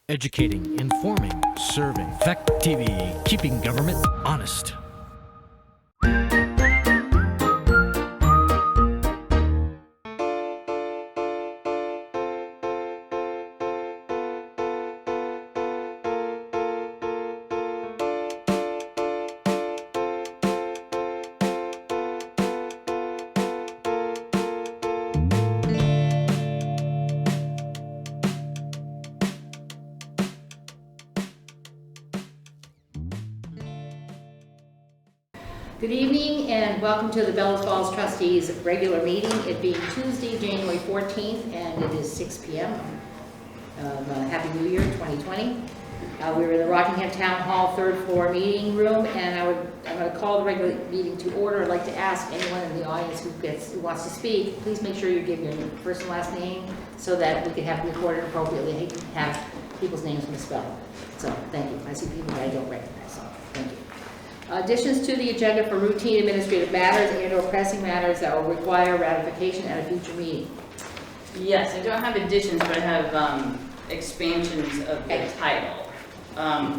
Educating, informing, serving. Fact TV, keeping government honest. Good evening and welcome to the Bellows Falls Trustees regular meeting. It being Tuesday, January 14th, and it is 6 p.m. Happy New Year 2020. We're in the Rockingham Town Hall third floor meeting room, and I'm going to call the regular meeting to order. I'd like to ask anyone in the audience who wants to speak, please make sure you give your first and last name so that we can have it recorded appropriately. I hate to have people's names misspelled. So thank you. I see people that I don't recognize, so thank you. Additions to the agenda for routine administrative matters and/or pressing matters that will require ratification at a future meeting. Yes, I don't have additions, but I have expansions of the title.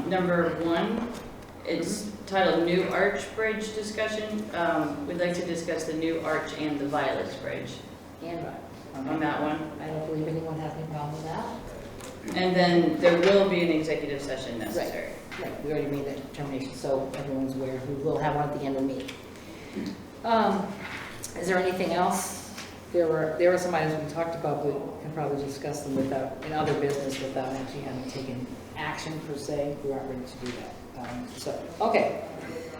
Number one, it's titled New Arch Bridge Discussion. We'd like to discuss the new arch and the Violets Bridge. And on that one. I don't believe anyone has any problem with that. And then there will be an executive session necessary. Right, we already made that determination, so everyone's aware. We will have one at the end of the meeting. Is there anything else? There were some items we talked about, but we can probably discuss them in other business without actually having taken action per se. We aren't ready to do that. Okay.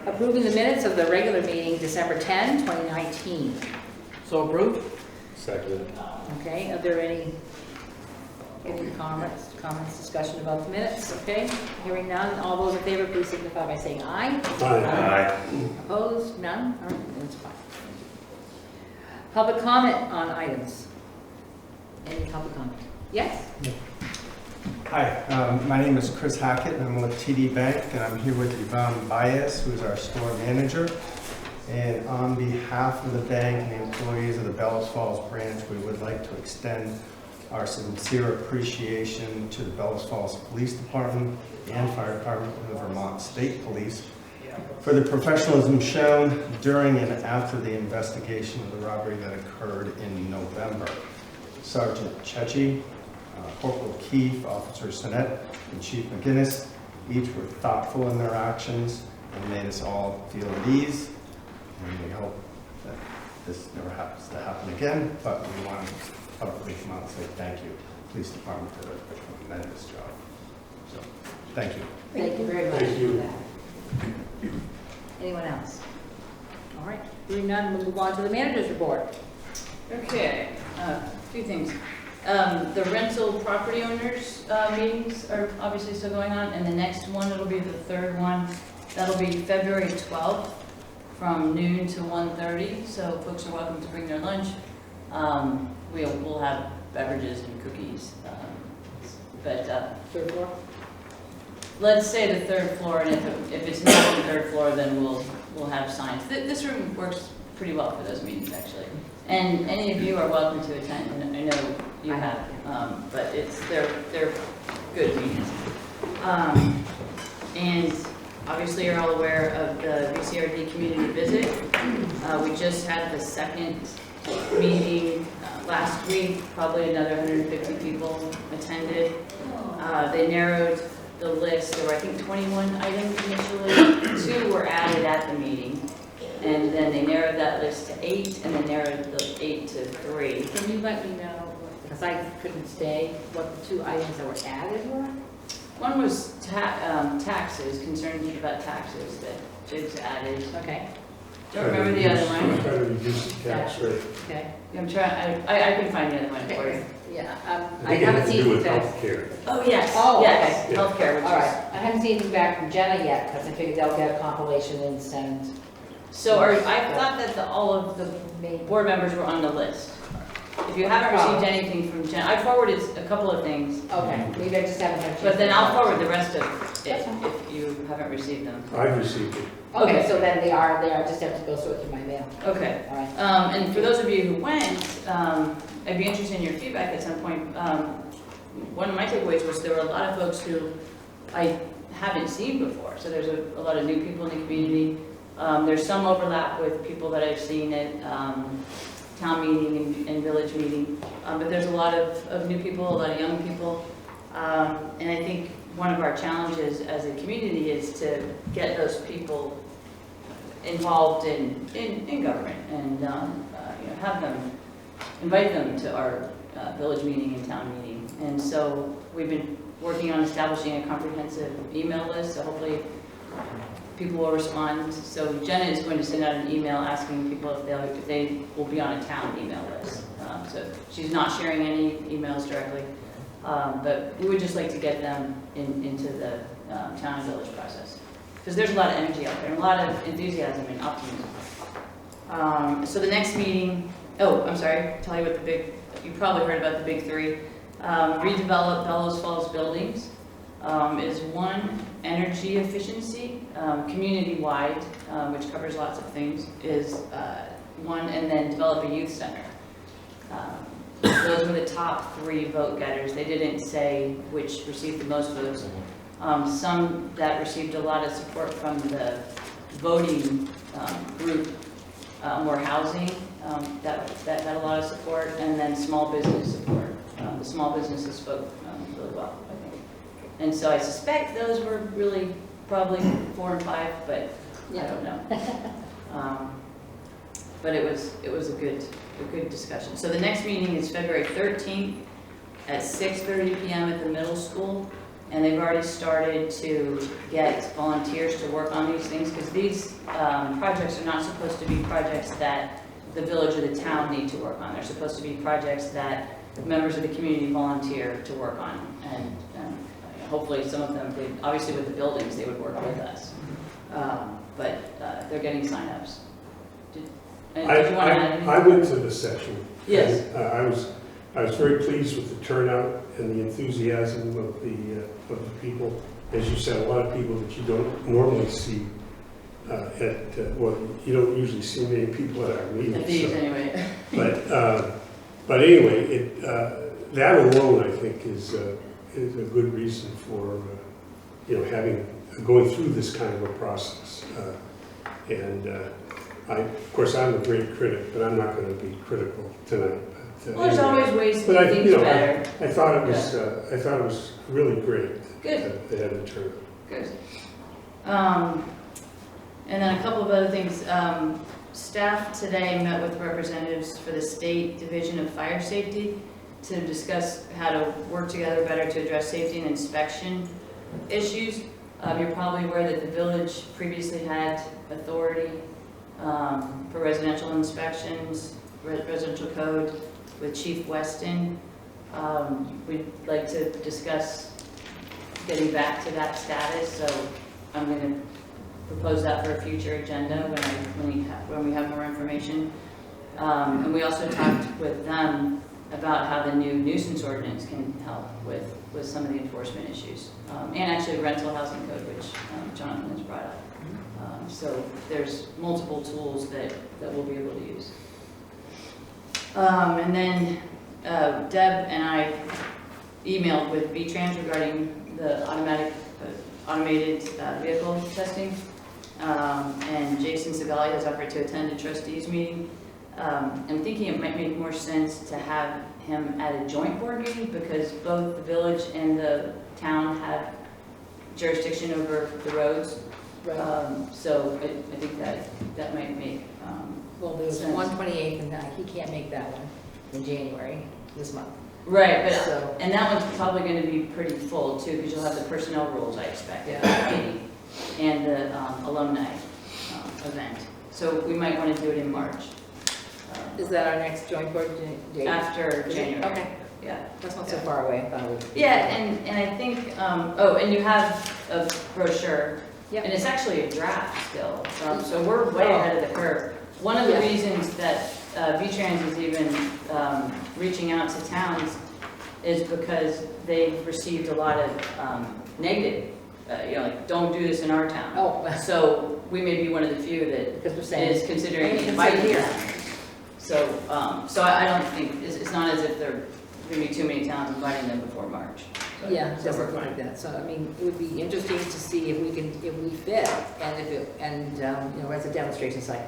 Approving the minutes of the regular meeting, December 10, 2019. So approved. Second. Okay, are there any comments, discussion about the minutes? Okay, hearing none. All those in favor, please signify by saying aye. Aye. Opposed? None? All right, that's fine. Public comment on items. Any public comment? Yes? Hi, my name is Chris Hackett, and I'm with TD Bank, and I'm here with Yvonne Baez, who's our store manager. And on behalf of the bank and the employees of the Bellows Falls branch, we would like to extend our sincere appreciation to the Bellows Falls Police Department and Fire Department and the Vermont State Police for the professionalism shown during and after the investigation of the robbery that occurred in November. Sergeant Chechi, Corporal Keefe, Officer Sinet, and Chief McGinnis each were thoughtful in their actions and made us all feel at ease. And we hope that this never happens to happen again, but we want to publicly come out and say thank you, Police Department, for a tremendous job. So, thank you. Thank you very much. Thank you. Anyone else? All right, hearing none, we'll move on to the manager's report. Okay, a few things. The rental property owners meetings are obviously still going on, and the next one, it'll be the third one. That'll be February 12th from noon to 1:30, so folks are welcome to bring their lunch. We'll have beverages and cookies, but Third floor? let's say the third floor, and if it's not the third floor, then we'll have signs. This room works pretty well for those meetings, actually. And any of you are welcome to attend. And I know you have, but they're good meetings. And obviously, you're all aware of the BCRD community visit. We just had the second meeting last week. Probably another 150 people attended. They narrowed the list. There were, I think, 21 items initially. 2 were added at the meeting. And then they narrowed that list to 8, and then narrowed the 8 to 3. Can you let me know, because I couldn't stay, what the 2 items that were added were? One was taxes, concerns about taxes that Jig's added. Okay. Don't remember the other one. Try to reduce the tax rate. Okay. I'm trying. I can find the other one for you. Yeah, I I think it haven't has to seen do with that. healthcare. Oh yes. Oh, yes. okay. Healthcare. Which All right, I haven't seen anything back from Jenna yet, because I figured they'll get a compilation and send. So I thought that all of the board members were on the list. If you haven't received anything from Jen, I forwarded a couple of things. Okay, maybe I just haven't had a chance. But then I'll forward the rest of it if you haven't received them. I've received it. Okay, Okay. so then they are there, I just have to go sort through my mail. Okay. All right. And for those of you who went, I'd be interested in your feedback at some point. one of my takeaways was there were a lot of folks who I haven't seen before. So there's a lot of new people in the community. There's some overlap with people that I've seen at town meeting and village meeting, but there's a lot of new people, a lot of young people. And I think one of our challenges as a community is to get those people involved in government and have them, invite them to our village meeting and town meeting. And so we've been working on establishing a comprehensive email list, so hopefully people will respond. So Jenna is going to send out an email asking people if they will be on a town email list. So she's not sharing any emails directly, but we would just like to get them into the town and village process. Because there's a lot of energy out there, and a lot of enthusiasm and optimism. So the next meeting, I'm sorry, tell you what you probably heard about the big three. Redevelop Bellows Falls buildings is one. Energy efficiency, community-wide, which covers lots of things, is one, and then develop a youth center. Those were the top 3 vote getters. They didn't say which received the most votes. Some that received a lot of support from the voting group, more housing, that got a lot of support, and then small business support. The small businesses spoke really well, I think. And so I suspect those were really probably 4 and 5, but I don't know. But it was a good discussion. So the next meeting is February 13th at 6:30 p.m. at the middle school, and they've already started to get volunteers to work on these things, because these projects are not supposed to be projects that the village or the town need to work on. They're supposed to be projects that members of the community volunteer to work on, and hopefully some of them, obviously with the buildings, they would work with us. But they're getting signups. Did you want to add anything? I went to the session. Yes. I was very pleased with the turnout and the enthusiasm of the people. As you said, a lot of people that you don't normally see you don't usually see many people at our meetings. At these, anyway. But anyway, that alone, I think, is a good reason for going through this kind of a process. Of course, I'm a great critic, but I'm not going to be critical tonight. But, Well, there's always ways to do things better. I thought it was really great. Good. That they had the turnout. Good. And then a couple of other things. Staff today met with representatives for the State Division of Fire Safety to discuss how to work together better to address safety and inspection issues. You're probably aware that the village previously had authority for residential inspections, residential code with Chief Weston. We'd like to discuss getting back to that status, so I'm going to propose that for a future agenda when we have more information. And we also talked with them about how the new nuisance ordinance can help with some of the enforcement issues. And actually rental housing code, which Jonathan has brought up. So there's multiple tools that we'll be able to use. And then Deb and I emailed with V-Trans regarding the automated vehicle testing. And Jason Savelli has offered to attend a trustees meeting. I'm thinking it might make more sense to have him at a joint board meeting, because both the village and the town have jurisdiction over the roads. Right. So I think that might make Well, there's sense. 1/28, and he can't make that one in January, this month. Right, but So- and that one's probably going to be pretty full too, because you'll have the personnel rules, I expect, Yeah. and the alumni event. So we might want to do it in March. Is that our next joint board date? After Is it? January. Okay, Yeah. that's not so far away, I thought it would. Yeah, and I think, and you have a brochure, Yep. and it's actually a draft still, so we're way ahead of the curve. One of the Yeah. reasons that V-Trans is even reaching out to towns is because they've received a lot of negative, like, don't do this in our town. Oh, So we may be one of the few that because we're saying. is considering It's inviting here. them. So I don't think, it's not as if they're there's gonna be too many towns inviting them before March. So- Yeah, so doesn't we're look fine. like that. So, I mean, it would be interesting to see if we fit, and if it, and, you know, as a demonstration site.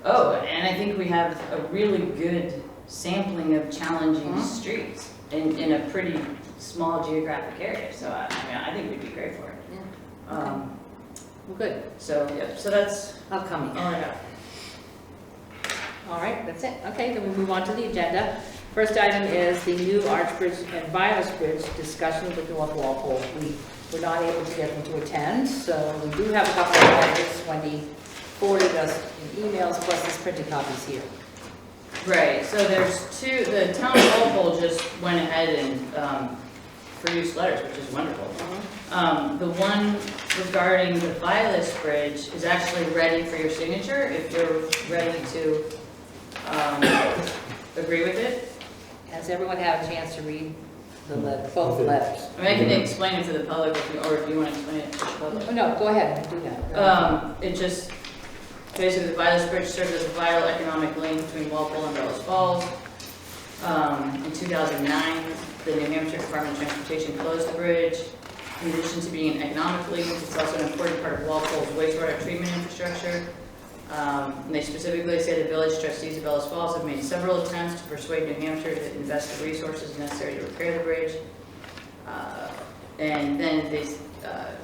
Oh, and I think we have a really good sampling of challenging streets in a pretty small geographic area, so I mean, I think we'd be great for it. Yeah. Okay. Well, good. So, yep, so that's Upcoming. all I got. All right, that's it. Okay, then we move on to the agenda. First item is the new Archbridge and Vilas Bridge discussion with North Walpole. We were not able to get them to attend, so we do have a couple of items. Wendy forwarded us in emails, plus this printed copies here. Right, so there's two, the town of Walpole just went ahead and produced letters, which is wonderful. The one regarding the Vilas Bridge is actually ready for your signature, if you're ready to agree with it. Has everyone had a chance to read the letter, both letters? I mean, I can explain it to the public, if you, or if you want to explain it to the public. No, go ahead and do that. It just, basically, the Vilas Bridge served as a vital economic link between Walpole and Bellows Falls. In 2009, the New Hampshire Department of Transportation closed the bridge. In addition to being an economic link, it's also an important part of Walpole's wastewater treatment infrastructure. And they specifically say the village trustees of Bellows Falls have made several attempts to persuade New Hampshire to invest the resources necessary to repair the bridge. And then they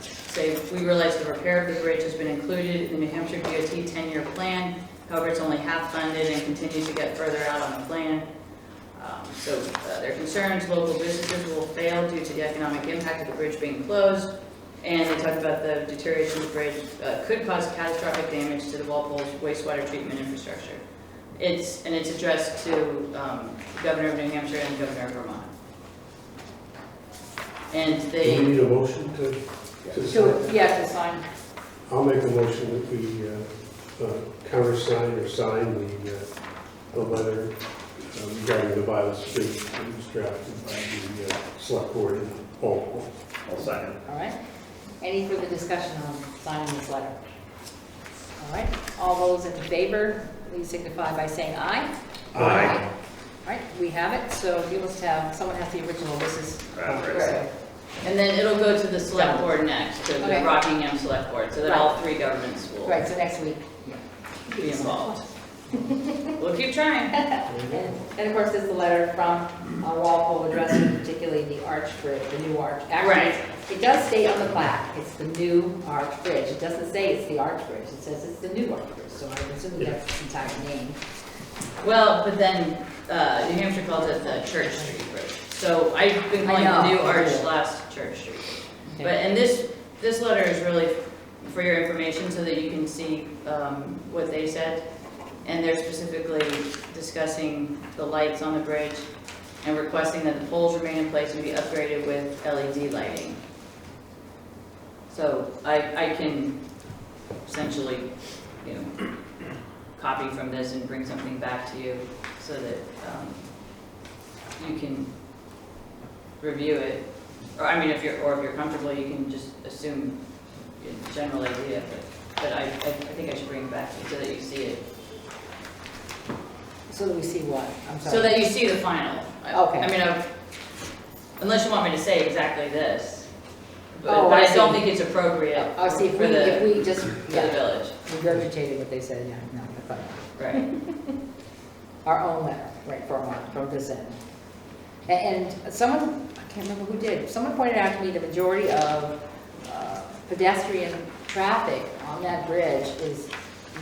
say, we realize the repair of the bridge has been included in the New Hampshire DOT 10-year plan. However, it's only half funded and continues to get further out on the plan. So their concerns, local businesses will fail due to the economic impact of the bridge being closed. And they talk about the deterioration of the bridge could cause catastrophic damage to the Walpole's wastewater treatment infrastructure. It's addressed to the Governor of New Hampshire and the Governor of Vermont. And Do they... we need a motion to sign? Yeah, to sign. I'll make a motion that we countersign or sign the letter regarding the Vilas Bridge that was drafted by the select board in Walpole. I'll second. All right. Any further discussion on signing this letter? All right. All those in favor, please signify by saying aye. Aye. All right, we have it. So you must have, someone has the original. This is. Right. And then it'll go to the select board next, to the Okay. Rockingham Select Board, so that all three governments will Right, so next week. be involved. We'll keep trying. And of course, there's the letter from Walpole addressing particularly the arch bridge, the new arch. Actually, Right. it does state on the plaque, it's the new arch bridge. It doesn't say it's the arch bridge, it says it's the new arch bridge. So I'm assuming that's its entire name. Well, but then New Hampshire calls it the Church Street Bridge. So I've been calling I the know. new arch / Church Street. Okay. But, and this letter is really for your information so that you can see what they said. And they're specifically discussing the lights on the bridge and requesting that the poles remain in place and be upgraded with LED lighting. So I can essentially, you know, copy from this and bring something back to you so that you can review it. Or I mean, if you're comfortable, you can just assume a general idea. But I think I should bring it back to you so that you see it. So that we see what? I'm sorry. So that you see the final. Okay. I mean, unless you want me to say exactly this. But, Oh, but I I don't see. think it's appropriate I see, for the if we just, for the yeah, village. regurgitated what they said, yeah, no, I thought. Right. Our own letter, right, from this end. And someone, I can't remember who did, someone pointed out to me the majority of pedestrian traffic on that bridge is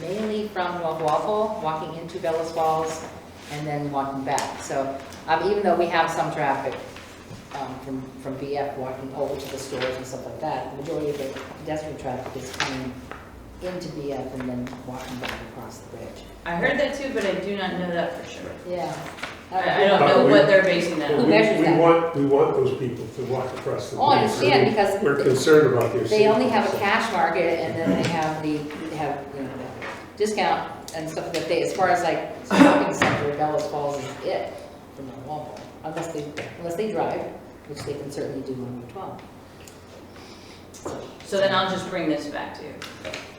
mainly from North Walpole, walking into Bellows Falls, and then walking back. So even though we have some traffic from BF walking over to the stores and stuff like that, the majority of the pedestrian traffic is coming into BF and then walking back across the bridge. I heard that too, but I do not know that for sure. Yeah. I don't know what they're basing that Who on. measures that? We want those people to walk across the bridge. Oh, I understand, because We're concerned about their safety. they only have a cash market, and then they have the discount and stuff that they, as far as like shopping center, Bellows Falls is it for North Walpole, unless they drive, which they can certainly do on Route 12. So then I'll just bring this back to you.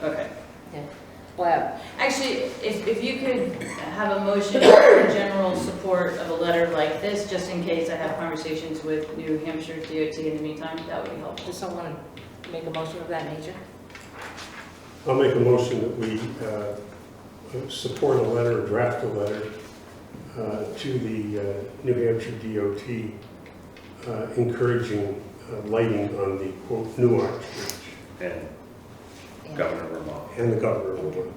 Okay. Yeah. Well, Actually, actually, if you could have a motion for general support of a letter like this, just in case I have conversations with New Hampshire DOT in the meantime, that would be helpful. Does someone make a motion of that nature? I'll make a motion that we support a letter, or draft a letter to the New Hampshire DOT encouraging lighting on the quote new arch bridge And Governor Vermont. and the governor of Vermont.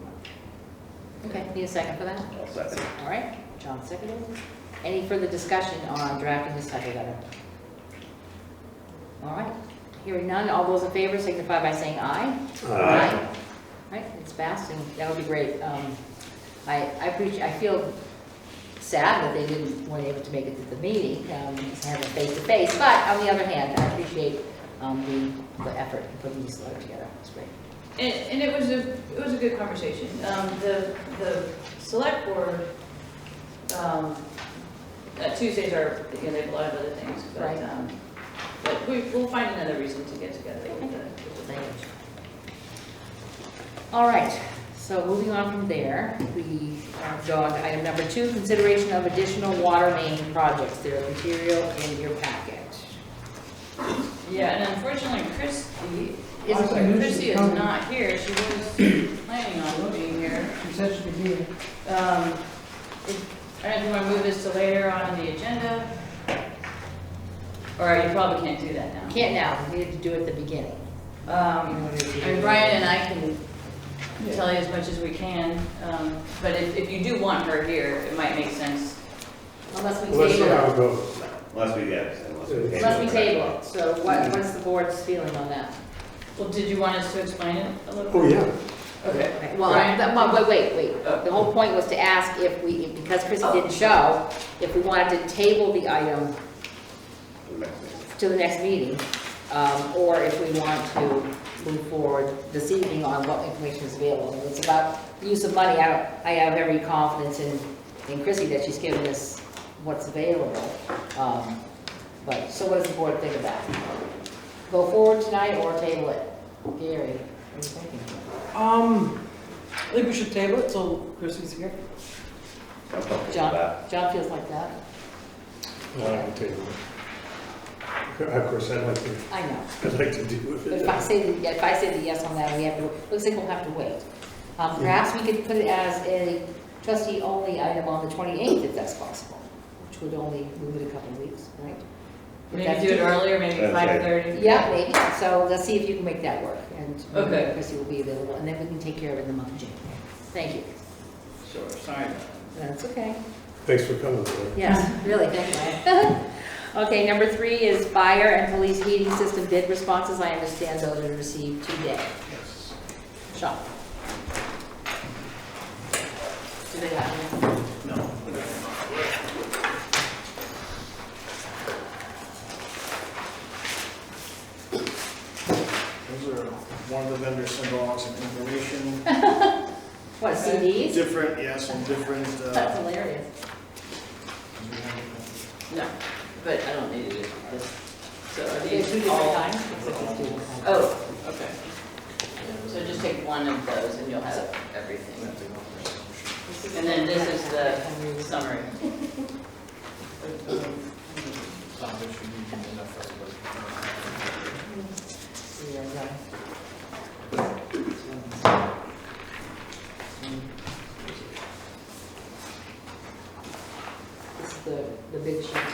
Okay, need a second for that? I'll second. All right, John seconded. Any further discussion on drafting this type of letter? All right, hearing none, all those in favor signify by saying aye. Aye. Right, it's passed, and that would be great. I feel sad that they weren't able to make it to the meeting, just have a face-to-face, but on the other hand, I appreciate the effort in putting this letter together. It's great. And it was a good conversation. The select board, Tuesdays are, you know, they have a lot of other things, but, Right. but we'll find another reason to get together with the Thank you. All right, so moving on from there, we go on to item number 2, consideration of additional water main projects. There is material in your packet. Yeah, and unfortunately, Christy is not here. She was planning on being here. She said she'd be here. I don't know if you want to move this to later on in the agenda, or you probably can't do that now. Can't now, we need to do it at the beginning. I mean, Brian and I can tell you as much as we can, but if you do want her here, it might make sense. Unless we Well, let's see table how it. it goes. Unless we get it. Unless we table it. So what's the board's feeling on that? Well, did you want us to explain it a little? Oh, yeah. Okay. Okay, well, Brian? wait. Oh. The whole point was to ask if we, because Chrissy didn't show, if we wanted to table the item to the next meeting, or if we want to move forward this evening on what information is available. And it's about the use of money. I have every confidence in Chrissy that she's given us what's available. But, so what does the board think about it? Go forward tonight or table it? Gary, what are you thinking? I think we should table it till Chrissy's here. John feels like that. I'll table it. Of course, I'd like to do with But it. if I say the yes on that, we have to, looks like we'll have to wait. Perhaps we could put it as a trustee-only item on the 28th, if that's possible, which would only move it a couple of weeks, right? Maybe do it earlier, maybe That's right. 5:30? Yeah, maybe. So let's see if you can make that work, and Okay. Chrissy will be available, and then we can take care of it in the month of January. Thank you. Sure, sorry. That's okay. Thanks for coming, Laura. Yes, really, thank you. Okay, number 3 is fire and police heating system bid responses. I understand those are received today. Yes. Sean? Do they have them? No. Those are one of the vendors sent along some information. What, CDs? Different, yes, and different, That's hilarious. No, but I don't need it. So are They're 2 these different all? times? Looks like it's 2 different times. Oh, okay. So just take one of those and you'll have everything. And then this is the summary. Yeah, right. This is the big sheet, yeah.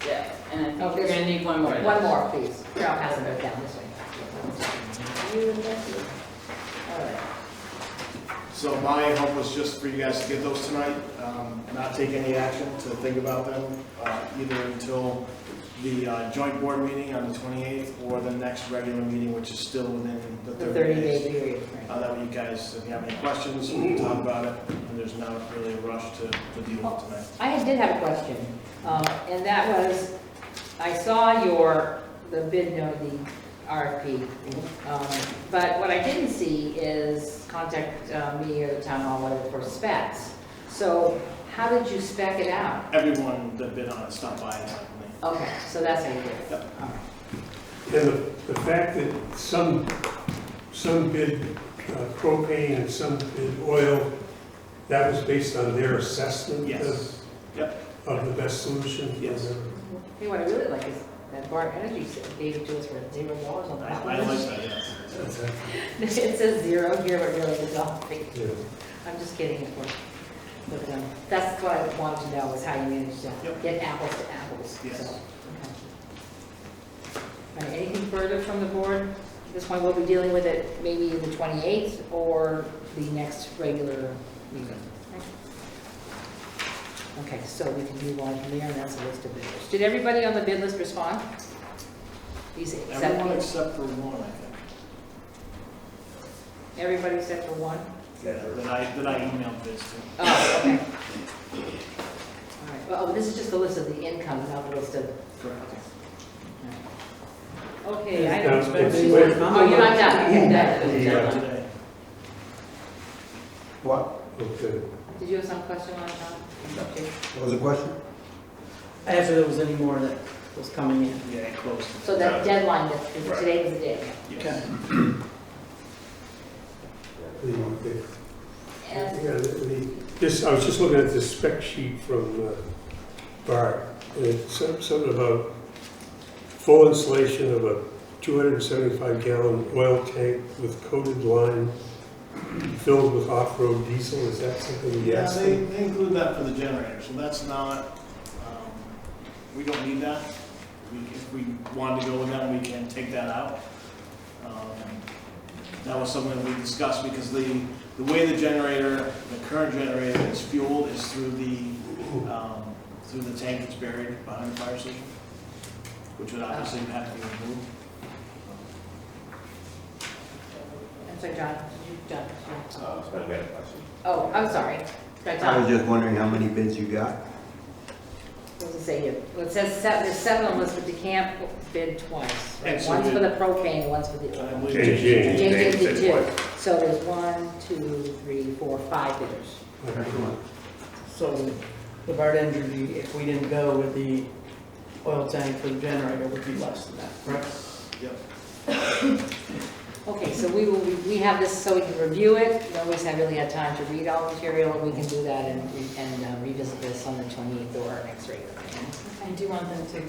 Yeah, and I think Oh, you're gonna need one more. One more, please. Here, I'll pass it down this way. You and Becky. All right. so my hope was just for you guys to get those tonight, not take any action, to think about them, either until the joint board meeting on the 28th or the next regular meeting, which is still within the The 30 30-day days. period, right. That way you guys, if you have any questions, we can talk about it, and there's not really a rush to deal with tonight. I did have a question, and that was, I saw the bid note, the RFP, but what I didn't see is contact me or the town hall, whatever, for specs. So how did you spec it out? Everyone that bid on it stopped by and talked to me. Okay, so that's how you did it. Yep. All right. And the fact that some bid propane and some in oil, that was based on their assessment Yes. Yep. of the best solution? Yes. Hey, what I really like is that Bar Energy gave it to us for $0 on the I like that, yes. It says 0 here, but really it's off. Yeah. I'm just kidding, of course. But that's what I wanted to know, is how you managed to Yep. get apples to apples. Yes. So, okay. All right, anything further from the board? At this point, we'll be dealing with it maybe the 28th or the next regular meeting. Okay, so we can move on from there, and that's a list of bidders. Did everybody on the bid list respond? These Everyone except, except for one, I think. everybody except for one? That I emailed this to. Oh, okay. All right, well, this is just the list of the income, not the list of, Correct. okay, I Now, don't. it's- Oh, you're not done, you're Yeah, done. today. What? Okay. Did you have some question on it, Tom? Okay. What was the question? I asked if there was any more that was coming in. Yeah, it closed. So that deadline, that Right. today was the day. Yes. And I was just looking at this spec sheet from Bart, and it said something about full installation of a 275-gallon oil tank with coated line filled with off-road diesel. Is that something you Yeah, asked they them? include that for the generator, so that's not, we don't need that. If we wanted to go with that, we can take that out. That was something that we discussed because the way the generator, the current generator is fueled is through the tank that's buried behind the fire station, which would obviously have to be removed. I'm sorry, John, John. It's been a good question. Oh, I'm sorry. Right, I was Tom. just wondering how many bids you got? What does it say here? Well, it says there's 7 on the list, but you can't bid twice. Right? And so One's we- for the propane, one's for the I oil. believe JJ. JJ did James did 2. So there's 1, 2, 3, 4, 5 bidders. So the Bard Energy, if we didn't go with the oil tank for the generator, would be less than that, correct? Yep. Okay, so we have this so we can review it. Nobody's really had time to read all the material, and we can do that and revisit this on the 28th or our next regular meeting. And do you want them to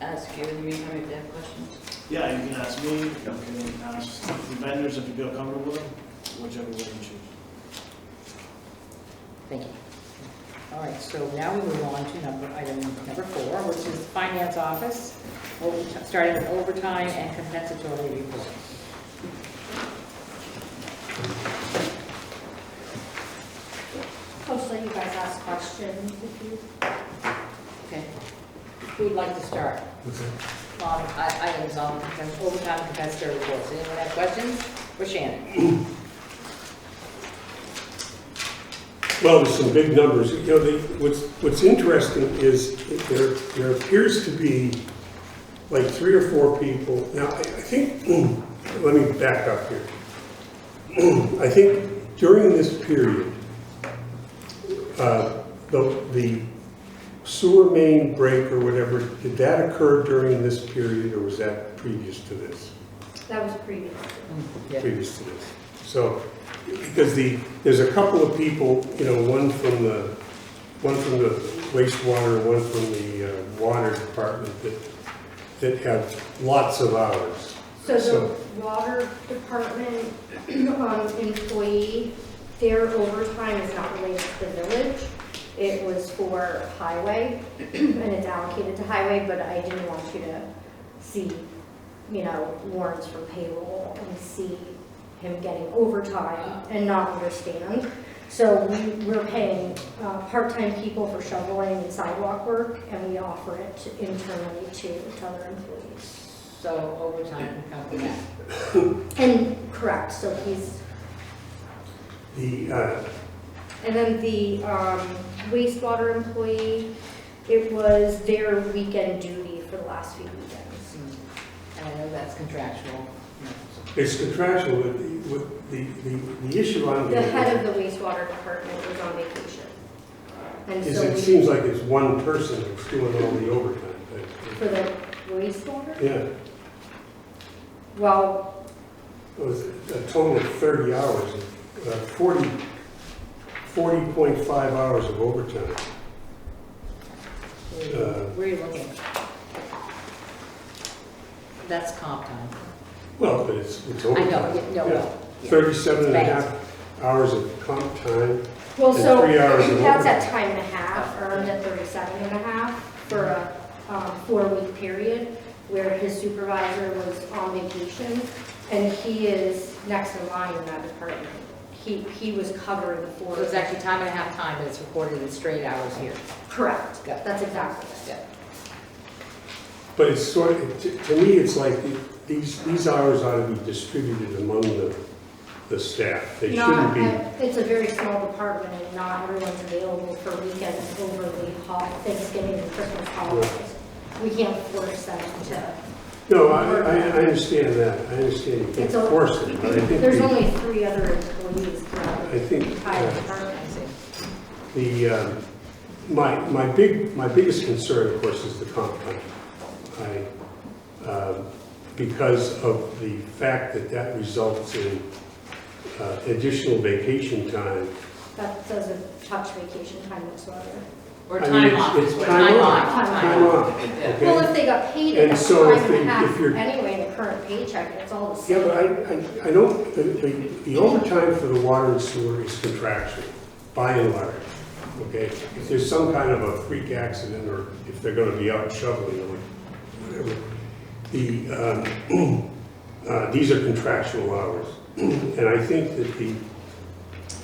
ask you in the meantime if they have questions? Yeah, you can ask me, you can ask the vendors if you feel comfortable with them, whichever way you choose. Thank you. All right, so now we move on to item number 4, which is finance office, starting with overtime and compensatory reports. Mostly you guys ask questions if you. Okay. Who would like to start? On items on overtime and compensatory reports. Anyone have questions for Shannon? Well, there's some big numbers. You know, what's interesting is there appears to be like 3 or 4 people. Now, I think, let me back up here. I think during this period, the sewer main break or whatever, did that occur during this period or was that previous to this? That was previous. Yeah. Previous to this. So, because there's a couple of people, you know, one from the wastewater, and one from the water department that have lots of hours. So the water department employee, their overtime is not related to the village. It was for highway, and it's allocated to highway, but I didn't want you to see, you know, warrants for payroll and see him getting overtime and not understand. So we're paying part-time people for shoveling and sidewalk work, and we offer it internally to other employees. So overtime can come from that. And correct, so he's, and then the wastewater employee, it was their weekend duty for the last few weekends. And I know that's contractual. It's contractual, but the issue on The head of the wastewater department was on vacation. And is so it seems like it's one person that's doing all the overtime. for the wastewater, Yeah, well, it was a total of 30 hours, 40.5 hours of overtime. Where are you looking? That's comp time. Well, but it's I overtime. know, no, Yeah. well, yeah. 37 and a half hours of comp time. Well, And so 3 hours of that's overtime. at time and a half, earned at 37 and a half for a 4-week period where his supervisor was on vacation, and he is next in line in that department. He was covering the 4. So it's actually time and a half time, but it's recorded in straight hours here. Correct. Yeah. That's exactly it. Yeah. But it's sort of, to me, it's like these hours ought to be distributed among the staff. They shouldn't be. It's a very small department, and not everyone's available for weekends over the Thanksgiving and Christmas holidays. We can't force them to. No, I understand that. I understand you can't It's a- force it, but I think There's only 3 other employees throughout I think the entire department. my biggest concern, of course, is the comp time. Because of the fact that results in additional vacation time. That doesn't touch vacation time whatsoever. Or I mean, time off it's is what, time off. Time Time off, Yeah. Well, okay? if they got paid And at so time if and a they- half if you're- anyway in the current paycheck, it's all the Yeah, same. but I don't, the overtime for the water and sewer is contractual, by and large, okay? If there's some kind of a freak accident, or if they're gonna be out shoveling or whatever, these are contractual hours. And I think that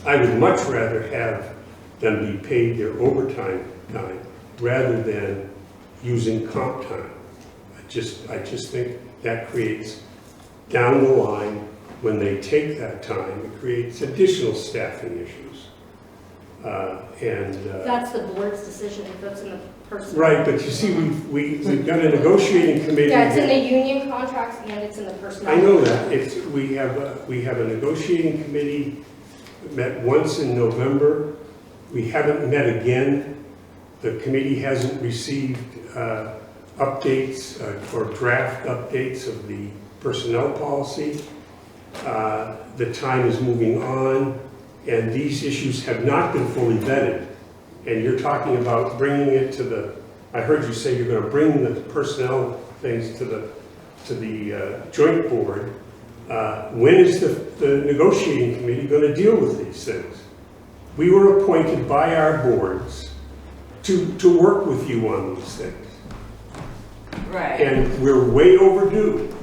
I would much rather have them be paid their overtime time rather than using comp time. I just think that creates, down the line, when they take that time, it creates additional staffing issues. That's the board's decision if it's in the personnel. Right, but you see, we've got a negotiating committee. Yeah, it's in the union contracts and it's in the personnel. I know that. We have a negotiating committee, met once in November. We haven't met again. The committee hasn't received updates or draft updates of the personnel policy. The time is moving on, and these issues have not been fully vetted. And you're talking about bringing it to I heard you say you're going to bring the personnel things to the joint board. When is the negotiating committee going to deal with these things? We were appointed by our boards to work with you on these things. Right. And we're way overdue.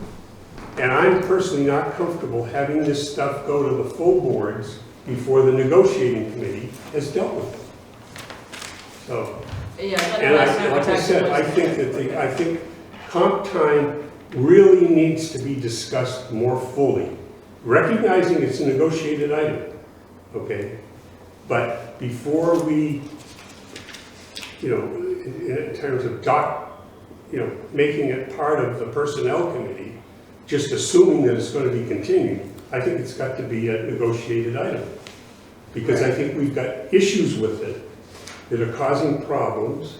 And I'm personally not comfortable having this stuff go to the full boards before the negotiating committee has dealt with it. So, Yeah, I thought the and last time we like I talked said, was- I think comp time really needs to be discussed more fully, recognizing it's a negotiated item, okay? But before we, in terms of making it part of the personnel committee, just assuming that it's going to be continued, I think it's got to be a negotiated item. Because I think we've got issues with it that are causing problems.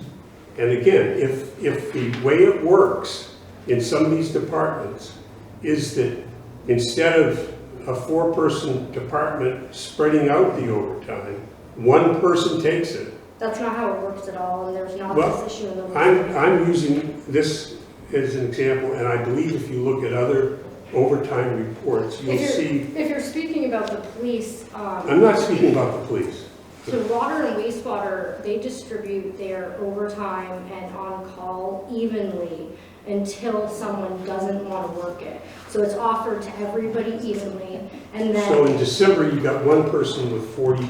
And again, if the way it works in some of these departments is that instead of a 4-person department spreading out the overtime, 1 person takes it. That's not how it works at all, and there's not Well, this issue in the. I'm using this as an example, and I believe if you look at other overtime reports, you'll see. If you're speaking about the police, I'm not speaking about the police. so water and wastewater, they distribute their overtime and on-call evenly until someone doesn't want to work it. So it's offered to everybody evenly, and So then in December, you got 1 person with 40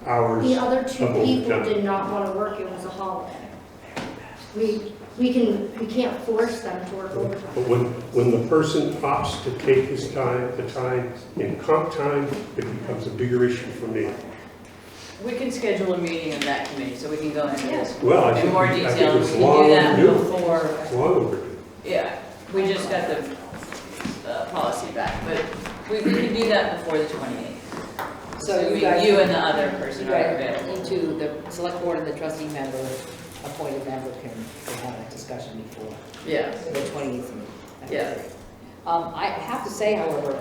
hours the other 2 of people overtime. did not want to work, it was a holiday. We can't force them to work But overtime. when the person opts to take the time in comp time, it becomes a bigger issue for me. We can schedule a meeting of that committee, so we can go into this Well, I in think more I think detail. We it's can long do that overdue. before, It's long overdue. yeah, we just got the policy back, but we can do that before the 28th. So you we- guys. you and the other person are Right, available. into the select board and the trustee member, appointed member can have a discussion before Yeah, the 28th. Yeah. I have to say, however,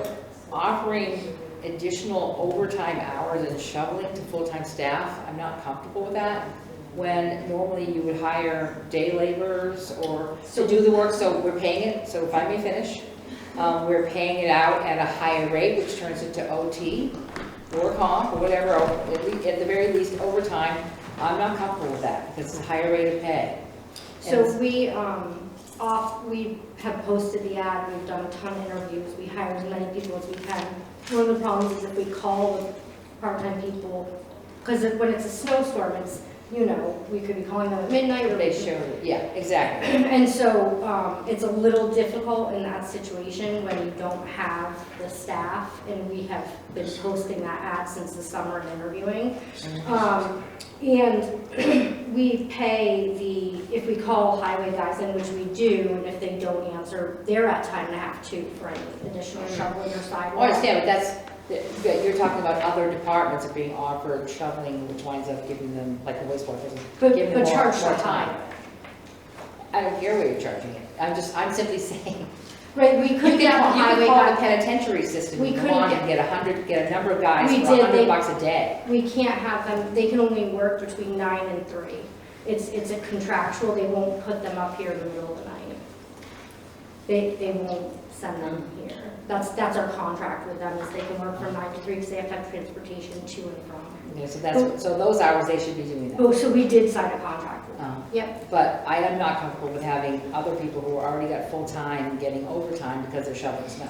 offering additional overtime hours and shoveling to full-time staff, I'm not comfortable with that. When normally you would hire day laborers or to do the work, so we're paying it, so if I may finish, we're paying it out at a higher rate, which turns into OT or comp or whatever, or at the very least overtime. I'm not comfortable with that because it's a higher rate of pay. So we have posted the ad, we've done a ton of interviews, we hire as many people as we can. One of the problems is if we call the part-time people, because when it's a snowstorm, it's, you know, we could be calling them at midnight or They show, yeah, exactly. And so it's a little difficult in that situation when you don't have the staff, and we have been posting that ad since the summer and interviewing. And we pay if we call highway guys in, which we do, and if they don't answer, they're at time and a half too for any additional shoveling or sidewalk. Oh, I understand, but you're talking about other departments are being offered shoveling, which winds up giving them, like the wastewater person, giving them But charge more for time. I don't care what you're charging it. I'm simply saying. Right, we You could get the highway call the guy. penitentiary system, We and couldn't come on get- and get a number of guys We for did, $100 a day. We can't have them, they can only work between 9 and 3. It's a contractual, they won't put them up here in the middle of the night. They won't send them here. That's our contract with them, is they can work from 9 to 3 because they have to have transportation to and from. Yeah, so those hours they should be doing that. Oh, so we did sign a contract with them. Oh. Yep. But I am not comfortable with having other people who are already got full-time getting overtime because they're shoveling snow.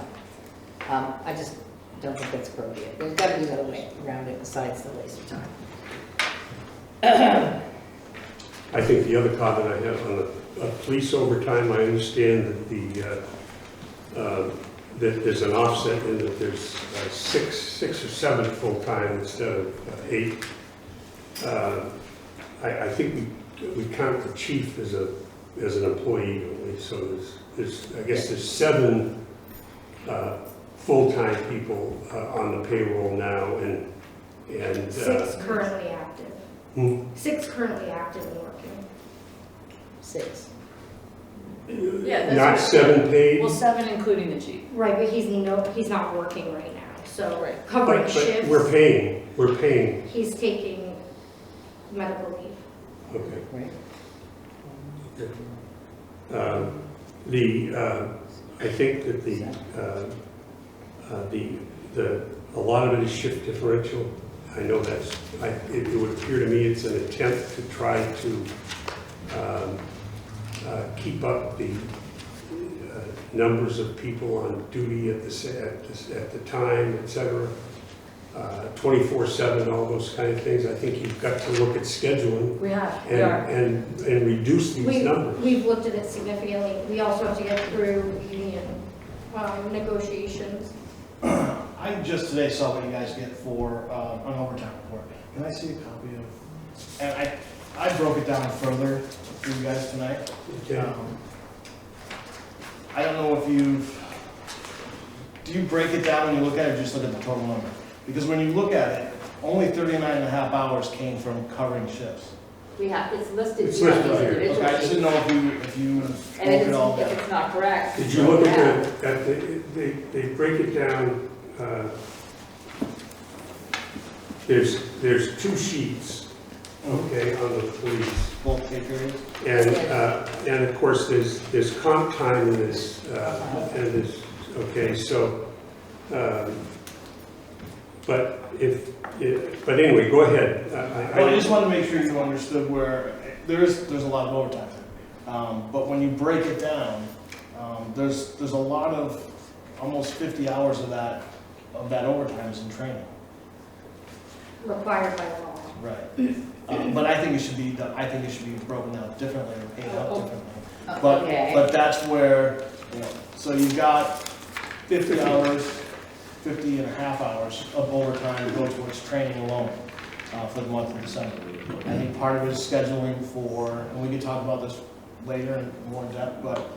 I just don't think that's appropriate. There's got to be another way around it besides the waste of time. I think the other comment I have on the police overtime, I understand that that there's an offset in that there's six or seven full-time instead of 8. I think we count the chief as an employee only, so I guess there's 7 full-time people on the payroll now, and 6 currently active. 6 currently active and working. 6. Yeah, that's not right. 7 paid. Well, 7 including the chief. Right, but he's not working right now, so Right. covering But shifts. we're paying. He's taking medical leave. Okay. Right. I think that a lot of it is shift differential. I know it would appear to me it's an attempt to try to keep up the numbers of people on duty at the time, et cetera. 24/7, all those kind of things. I think you've got to look at scheduling We are. and reduce these numbers. We've looked at it significantly. We also have to get through union negotiations. I just today saw what you guys get for an overtime report. Can I see a copy of? And I broke it down further for you guys tonight. Okay. I don't know if do you break it down when you look at it, or just look at the total number? Because when you look at it, only 39.5 hours came from covering shifts. It's listed It's here on listed these here. individual Okay, I just didn't know if you broke And it all down. if it's not correct. Did you look yeah. at they break it down, there's 2 sheets, okay, on the police. Both pay periods? And of course, there's comp time in this, okay, so, but anyway, go ahead. Well, I just wanted to make sure you understood where, there's a lot of overtime. But when you break it down, there's a lot of, almost 50 hours of that overtime is in training. Required by law. Right. But I think it should be broken out differently or paid out differently. Okay. But that's where, so you've got 50 hours, 50 and a half hours of overtime to go towards training alone for the month of December. I think part of it is scheduling and we could talk about this later in more depth, but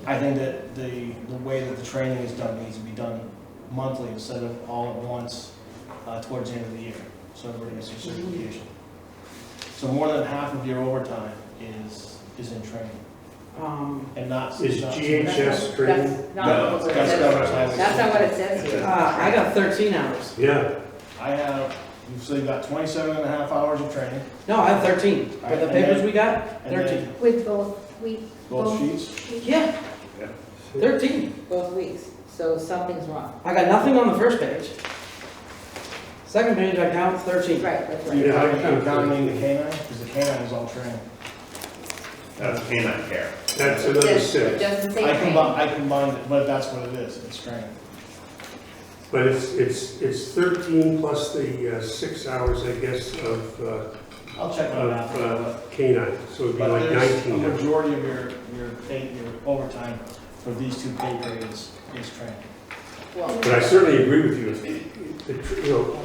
I think that the way that the training is done needs to be done monthly instead of all at once towards the end of the year, so everybody gets their certification. So more than half of your overtime is in training. And not. Is GHS training? That's not. That's government highway That's not what it says here. I got 13 hours. Yeah, I have, so you've got 27 and a half hours of training, No, I have 13. With the And papers then- we got, and 13. then With both sheets. Yeah, 13. Both weeks, so something's wrong. I got nothing on the first page. Second page, I count 13. Right, that's right. You're counting the canine, because the canine is all training. That's canine care. that's It another says- it 6. doesn't say I training. combined it, but that's what it is, it's training. But it's 13 plus the 6 hours, I guess, of I'll check on that. canine, so it'd be But like there's 19 a hours. majority of your overtime for these 2 pay periods is training. Well, But I certainly agree with you,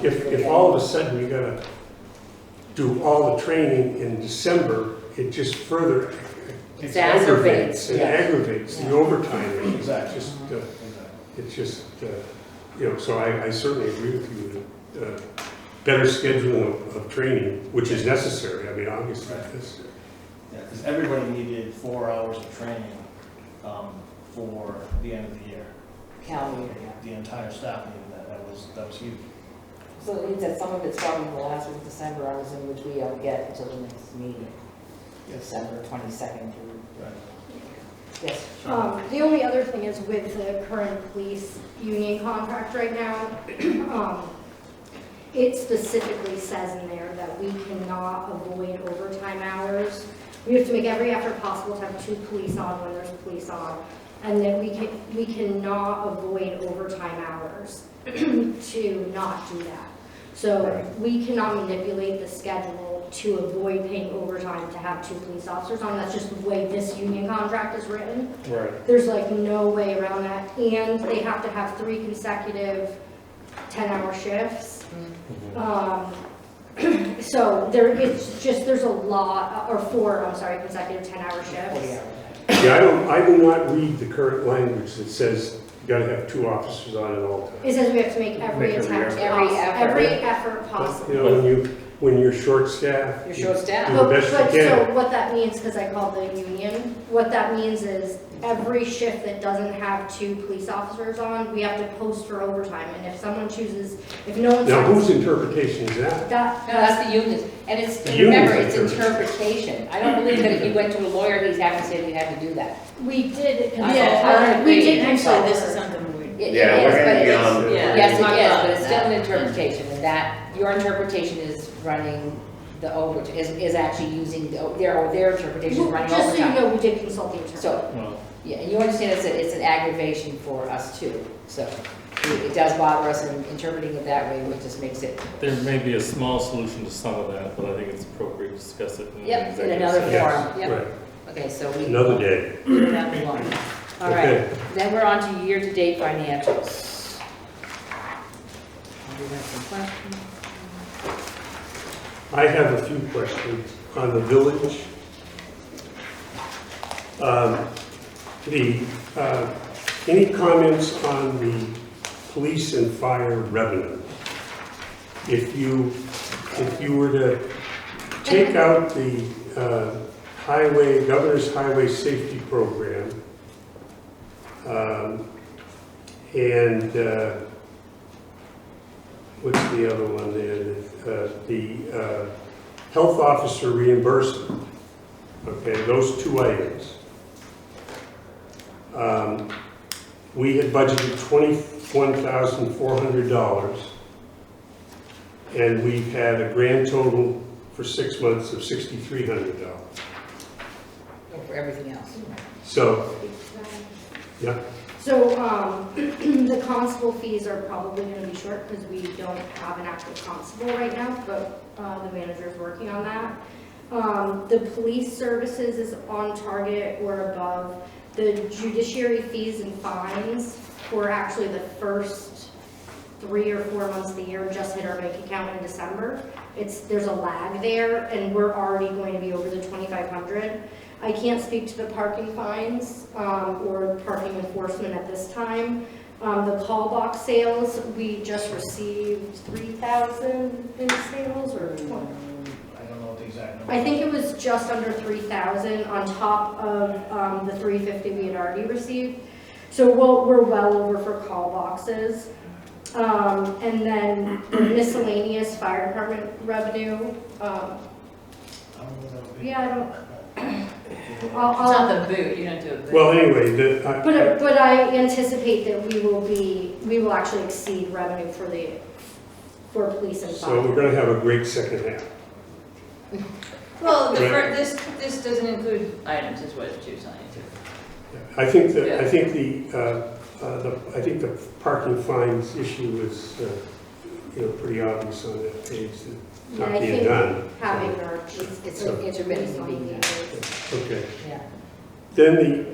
if all of a sudden you gotta do all the training in December, it just further aggravates Exacerbates, yeah. the overtime rate. Exactly. It's just, so I certainly agree with you, better scheduling of training, which is necessary, I mean, obviously, it's, Yeah, because everybody needed 4 hours of training for the end of the year. calendar, yeah. The entire staff needed that, that was huge. So it means that some of it's probably the last week of December, I was in, which we don't get until the next meeting, December 22nd through. Right. Yes. The only other thing is with the current police union contract right now, it specifically says in there that we cannot avoid overtime hours. We have to make every effort possible to have 2 police on when there's police on, and then we cannot avoid overtime hours to not do that. So we cannot manipulate the schedule to avoid paying overtime to have 2 police officers on. That's just the way this union contract is written. right. There's like no way around that. And they have to have 3 consecutive 10-hour shifts. So there's a lot, or 4, consecutive 10-hour 40 shifts. hours. Yeah, I do not read the current language that says you gotta have 2 officers on at all times. It says we have to make every Make every attempt, effort. every effort But, possible. when you're short-staffed. You're short-staffed. Do the best you But can. so what that means, because I called the union, what that means is every shift that doesn't have 2 police officers on, we have to post for overtime. And if someone chooses, if no one. Now, whose signs- interpretation is that? That, No, that's the unions, and it's, The remember, unions it's interpret. interpretation. I don't believe that if you went to a lawyer, he'd have to say that you had to do that. we did. Yeah, We did. actually, consult this her. is something we. It Yeah, is, we're but gonna be it's- on. Yeah. Yes, Talk it is, about but it's still an that. interpretation, and that, your interpretation is running the overtime, is actually using, their interpretation is running Just so you overtime. know, we did consult the attorney. So, yeah, and you understand it's an aggravation for us too, so it does bother us in interpreting it that way, which just makes it, There may be a small solution to some of that, but I think it's appropriate to discuss it in an yep, in executive another session. Yes, forum, yep. right. Okay, so we. Another day. We don't have to long. All right, Okay. then we're on to year-to-date financials. Do we have some questions? I have a few questions on the village. Any comments on the police and fire revenue? If you were to take out the governor's highway safety program, and what's the other one there? The health officer reimbursement. Okay, those 2 items. We had budgeted $21,400, and we've had a grand total for 6 months of $6,300. Or for everything else? So, yeah, So, the constable fees are probably gonna be short because we don't have an active constable right now, but, the manager's working on that. The police services is on target or above. The judiciary fees and fines for actually the first 3 or 4 months of the year just hit our bank account in December. There's a lag there, and we're already going to be over the 2,500. I can't speak to the parking fines or parking enforcement at this time. The call box sales, we just received 3,000 in sales or 20. I don't know what the exact number. I think it was just under 3,000 on top of the 350 we had already received. So we're well over for call boxes. And then the miscellaneous fire department revenue, yeah, I don't. It's not the boot, you don't do a boot. Well, anyway, But I anticipate that we will actually exceed revenue for police and so fire. we're gonna have a great second half. Well, Right. this doesn't include items, is what it's telling you to. I think Yeah. I think the parking fines issue is, pretty obvious on that page, that Yeah, not I being think done. having our. It's intermittently being done. Okay. Yeah. Then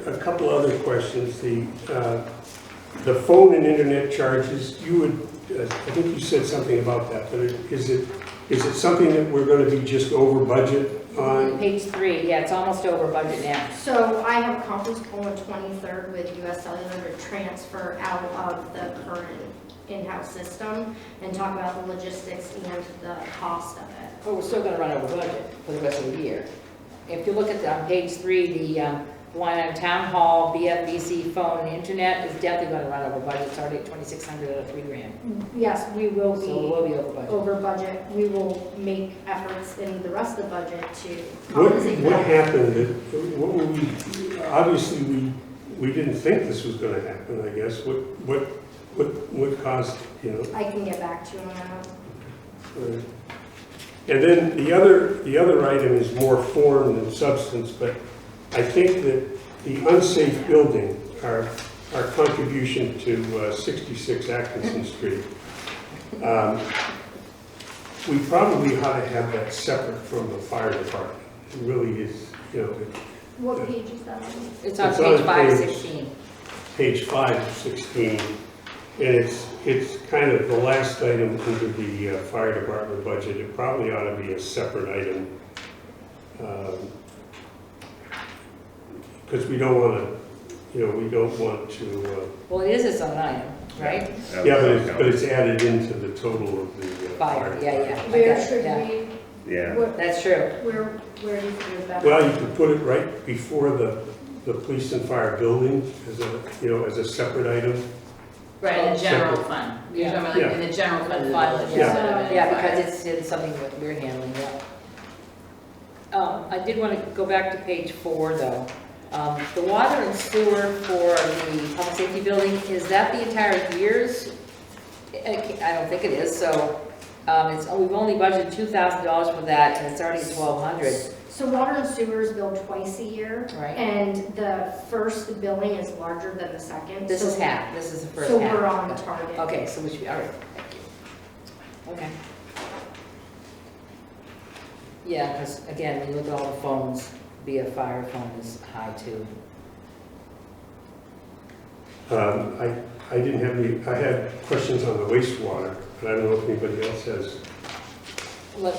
a couple other questions, the phone and internet charges, I think you said something about that, but is it something that we're gonna be just over budget on? Page 3, yeah, it's almost over budget now. So I have a conference call on 23rd with US Cellular to transfer out of the current in-house system and talk about the logistics and the cost of it. But we're still gonna run over budget for the rest of the year. If you look at on page 3, the line on town hall, BFBC, phone, and internet is definitely gonna run over budget. It's already at 2,600 out of $3,000. Yes, we will So be we'll be over budget. over budget. We will make efforts in the rest of the budget to What compensate that. happened, what were we, obviously, we didn't think this was gonna happen, I guess. What caused, I can get back to you on that. And then the other item is more form than substance, but I think that the unsafe building, our contribution to 66 Atkinson Street, we probably ought to have that separate from the fire department. It really is, What page is that on? It's on It's page on 516. page 516, and it's kind of the last item under the fire department budget. It probably ought to be a separate item, because we don't want to, Well, it is its own item, right? yeah, but it's added into the total of the Fire, yeah, yeah. Where Okay, should yeah. we, Yeah. That's true. where do you think that? Well, you could put it right before the police and fire building as a separate item. Right, in the general fund. You're talking about like in the general fund of the Fund, village. yeah. instead of in Yeah, fire. because it's something that we're handling, yeah. I did want to go back to page 4, though. The water and sewer for the public safety building, is that the entire year's? I don't think it is, so we've only budgeted $2,000 for that, and it's already $1,200. So water and sewer is billed twice a year. Right. And the first billing is larger than the second. This so- is half, this is the first So half. we're on target. Okay, so we should be, all right, thank you. Okay. Yeah, because again, when you look at all the phones, be a fire phone is high too. I didn't have I had questions on the wastewater, but I don't know if anybody else has. Hold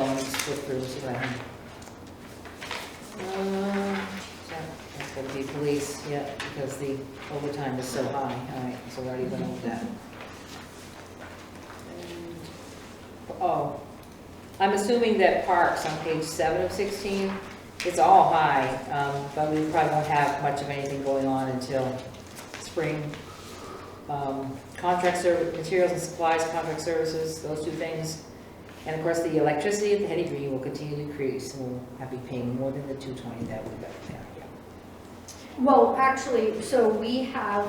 on, let's flip through, see what I have. That's gotta be police, yeah, because the overtime is so high. All right, so we already went over that. Oh, I'm assuming that parks on page 7 of 16, it's all high, but we probably won't have much of anything going on until spring. Contract service, materials and supplies, contract services, those two things. And of course, the electricity at the Hetty Green will continue to increase, and we'll have to be paying more than the $220 that we've got there, yeah. Well, actually, so we have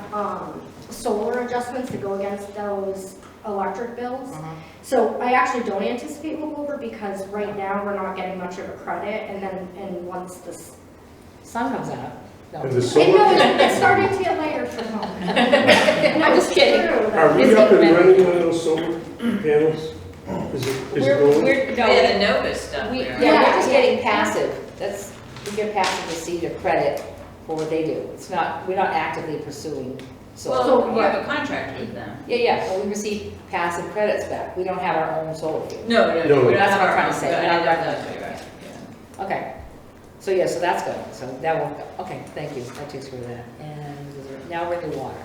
solar adjustments to go against those electric bills. So I actually don't anticipate we'll go over because right now we're not getting much of a credit, and once this. Sun comes out. No. And the And solar, no, it's starting to get later for home. I'm just kidding. are we up and running on those solar panels? Is it going? We're, no, Yeah, the Novus stuff we, there. yeah, we're just getting passive. We get passive receipt of credit for what they do. It's not, we're not actively pursuing solar. Well, you have a contract with them. Yeah, well, we receive passive credits back. We don't have our own solar field. No, No. we don't That's have what I'm our trying own, to say. but We're not I know running that's it. right, yeah. Okay. So yeah, so that's good. So that will, okay, thank you. That takes care of that. And now we're in water.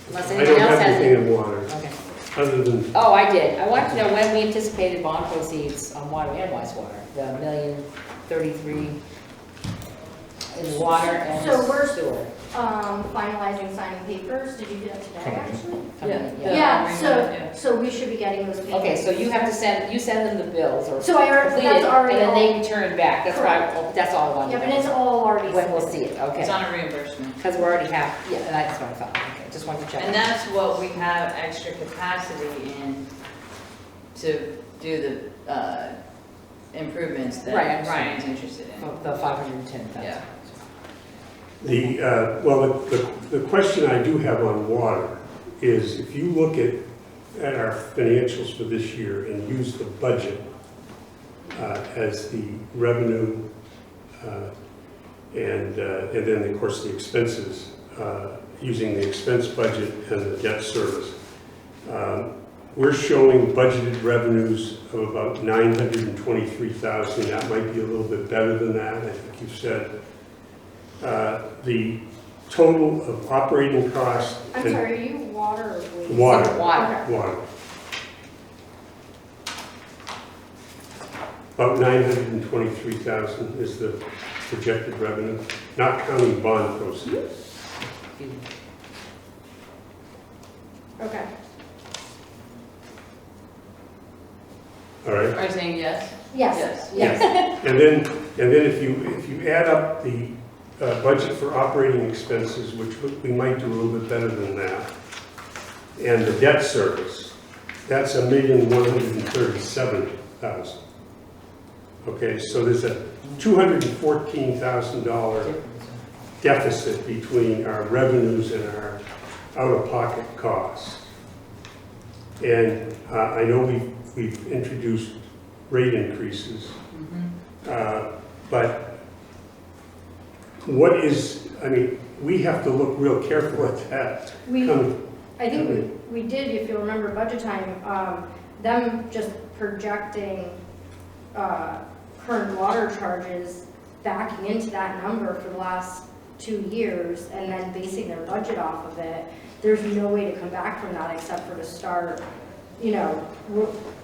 Unless I anyone don't else have has anything any. in water, Okay. other than, Oh, I did. I wanted to know when we anticipated bond proceeds on water and wastewater, the $1,033,000. in water and So we're- sewer. Finalizing signing papers, did you do that today, actually? Coming in, Yeah. Yeah, so we should be getting those papers. Okay, so you have to send them the bills or So I already, completed, that's already and then they all, return back, that's that's all I wanted yeah, to but it's know. all already. When we'll submitted. see it, okay. It's on a reimbursement. Because we already have, yeah, and that's what I thought, okay, just wanted to check. And that's what we have extra capacity in to do the improvements Right, I that understand. Ryan's interested in. The 510,000. Yeah. The question I do have on water is if you look at our financials for this year and use the budget as the revenue and then of course the expenses, using the expense budget and the debt service, we're showing budgeted revenues of about 923,000. That might be a little bit better than that, I think you said. The total of operating costs. I'm sorry, are you water or waste? Water. Water. Okay. Water. About 923,000 is the projected revenue, not counting bond proceeds. Okay. All right? Are you saying yes? Yes. Yes. And then if you add up the budget for operating expenses, which we might do a little bit better than that, and the debt service, that's $1,137,000. Okay, so there's a $214,000 deficit between our revenues and our out-of-pocket costs. And I know we've introduced rate increases, but what is, I mean, we have to look real careful at that. I think we did, if you remember budget time, them just projecting current water charges, backing into that number for the last 2 years, and then basing their budget off of it. There's no way to come back from that except for to start, you know,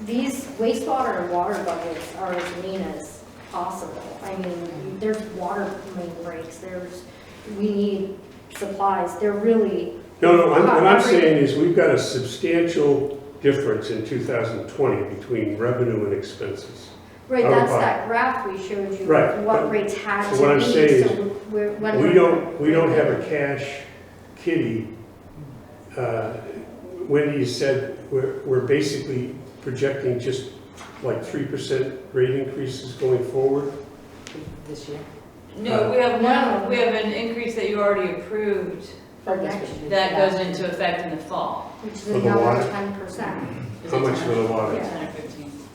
these wastewater and water budgets are as lean as possible. I mean, there's water main breaks, we need supplies, they're really. No, what I'm saying is we've got a substantial difference in 2020 between revenue and expenses. Right, that's that graph we showed you, Right, what but- rates had so to what I'm be, saying so is when We don't have a cash kitty. Wendy said we're basically projecting just like 3% rate increases going forward. This year? No, we have an increase that you already approved For next year. that goes into effect in the fall. Which is For the another water? 10%. Is How it much 10? for the water? Yeah.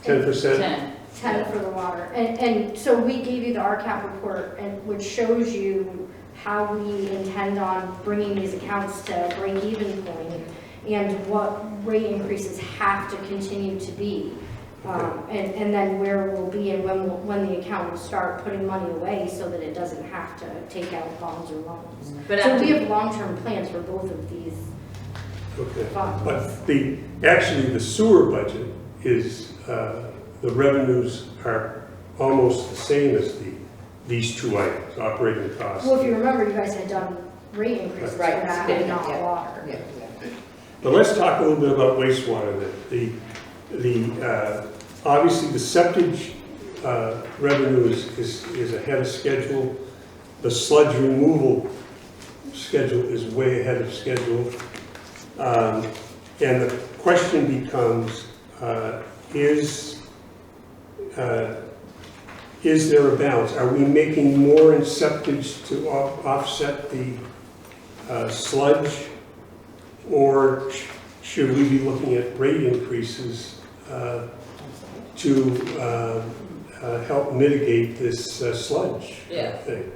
10 or 15? 10%? 10. 10 for the water. And so we gave you the RCAP report, which shows you how we intend on bringing these accounts to break-even point and what rate increases have to continue to be. And then where we'll be and when the account will start putting money away so that it doesn't have to take out bonds or loans. But So after- we have long-term plans for both of these Okay. funds. But actually the sewer budget is, the revenues are almost the same as these two items, operating costs. Well, if you remember, you guys had done rate increases for Right, that yeah, and not yeah. water. Yeah. But let's talk a little bit about wastewater then. Obviously the septic revenue is ahead of schedule. The sludge removal schedule is way ahead of schedule. And the question becomes, is there a balance? Are we making more in septage to offset the sludge? Or should we be looking at rate increases to help mitigate this sludge Yeah. thing?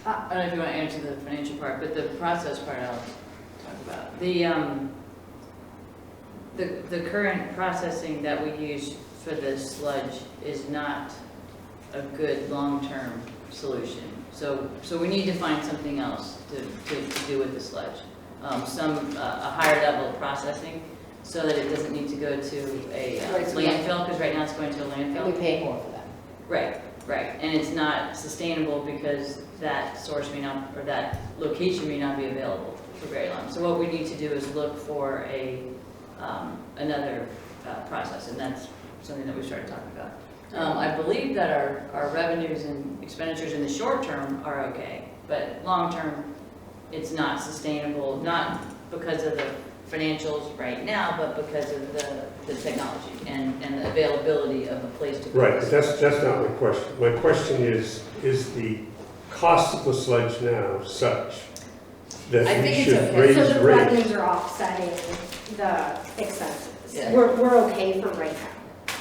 I don't know if you want to answer the financial part, but the process part I'll talk about. The current processing that we use for the sludge is not a good long-term solution. So we need to find something else to do with the sludge. A higher level of processing so that it doesn't need to go to a Right, so landfill, because right now it's going to a And we landfill. pay more for that. Right. Right, and it's not sustainable because that source may not, or that location may not be available for very long. So what we need to do is look for another process, and that's something that we started talking about. I believe that our revenues and expenditures in the short term are okay, but long term, it's not sustainable, not because of the financials right now, but because of the technology and the availability of a place to. Right, but that's not my question. My question is the cost of the sludge now such that I we think it's should okay. raise So the rates? revenues are offsetting the expenses. Yeah. We're okay for right now.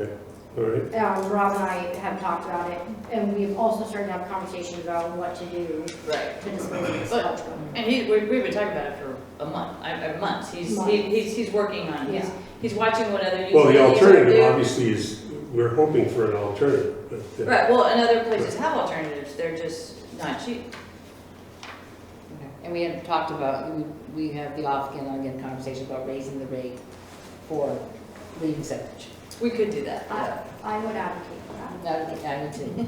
Okay, all right. Rob and I have talked about it, and we've also started to have conversations about what to do Right. to dispose of the sludge. And we've been talking about it for a month, months. He's working on it. Yeah. He's watching what other Well, the utilities are alternative doing. obviously is, we're hoping for an alternative, but. Right, well, and other places have alternatives, they're just not cheap. Okay. And we had talked about, we have the off-again conversation about raising the rate for leaving septic. We could do that. I would advocate for that. I need to.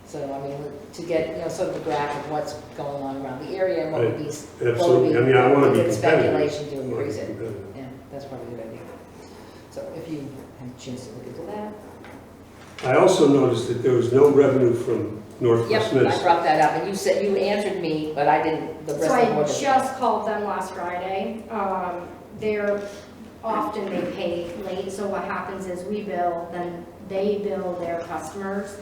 So, I mean, to get, sort of a graph of what's going on around the area and what would be. Absolutely. I mean, I wanna be good competitive. speculation to increase it. Competitive. Yeah, that's probably a good idea. So if you have a chance to look into that. I also noticed that there was no revenue from Northwest Yep, I Minnesota. brought that up, and you said, you answered me, but I didn't, the rest So of the I board. didn't. just called them last Friday. They're, often they pay late, so what happens is we bill, then they bill their customers,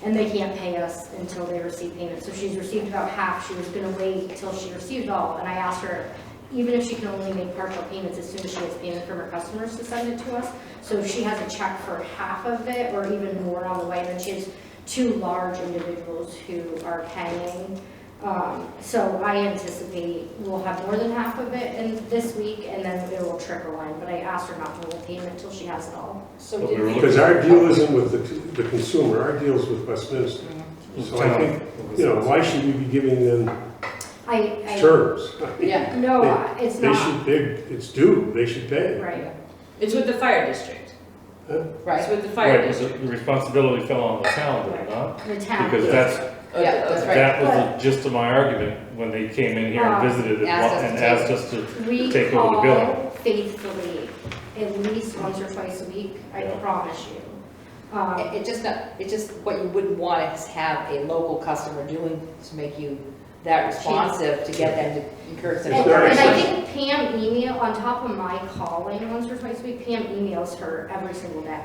and they can't pay us until they receive payment. So she's received about half, she was gonna wait till she received all, and I asked her, even if she can only make partial payments as soon as she gets payment from her customers to send it to us. So if she has a check for half of it, or even more on the way, then she has 2 large individuals who are paying. So I anticipate we'll have more than half of it in this week, and then it will trickle in. But I asked her not to hold payment until she has it all. So But did we were we? Because our deal isn't with the consumer, our deal's with Westminster. So I think, why should we be giving them I terms? I mean, Yeah. no, they- it's They not, should, it's due, they should pay. right. It's with the fire district. It's Right, with the fire Right, district. the responsibility fell on the town, did it not? The town. Because that's, yeah, that's right. that was the gist of my argument when they came in here and visited and Asked us to and take- asked us to We take over the building. call faithfully at least once or twice a week, I Yeah. promise you. It's just what you wouldn't want to have a local customer doing to make you that responsive to get them to encourage them. And It's very and I exciting. think Pam email, on top of my calling once or twice a week, Pam emails her every single day.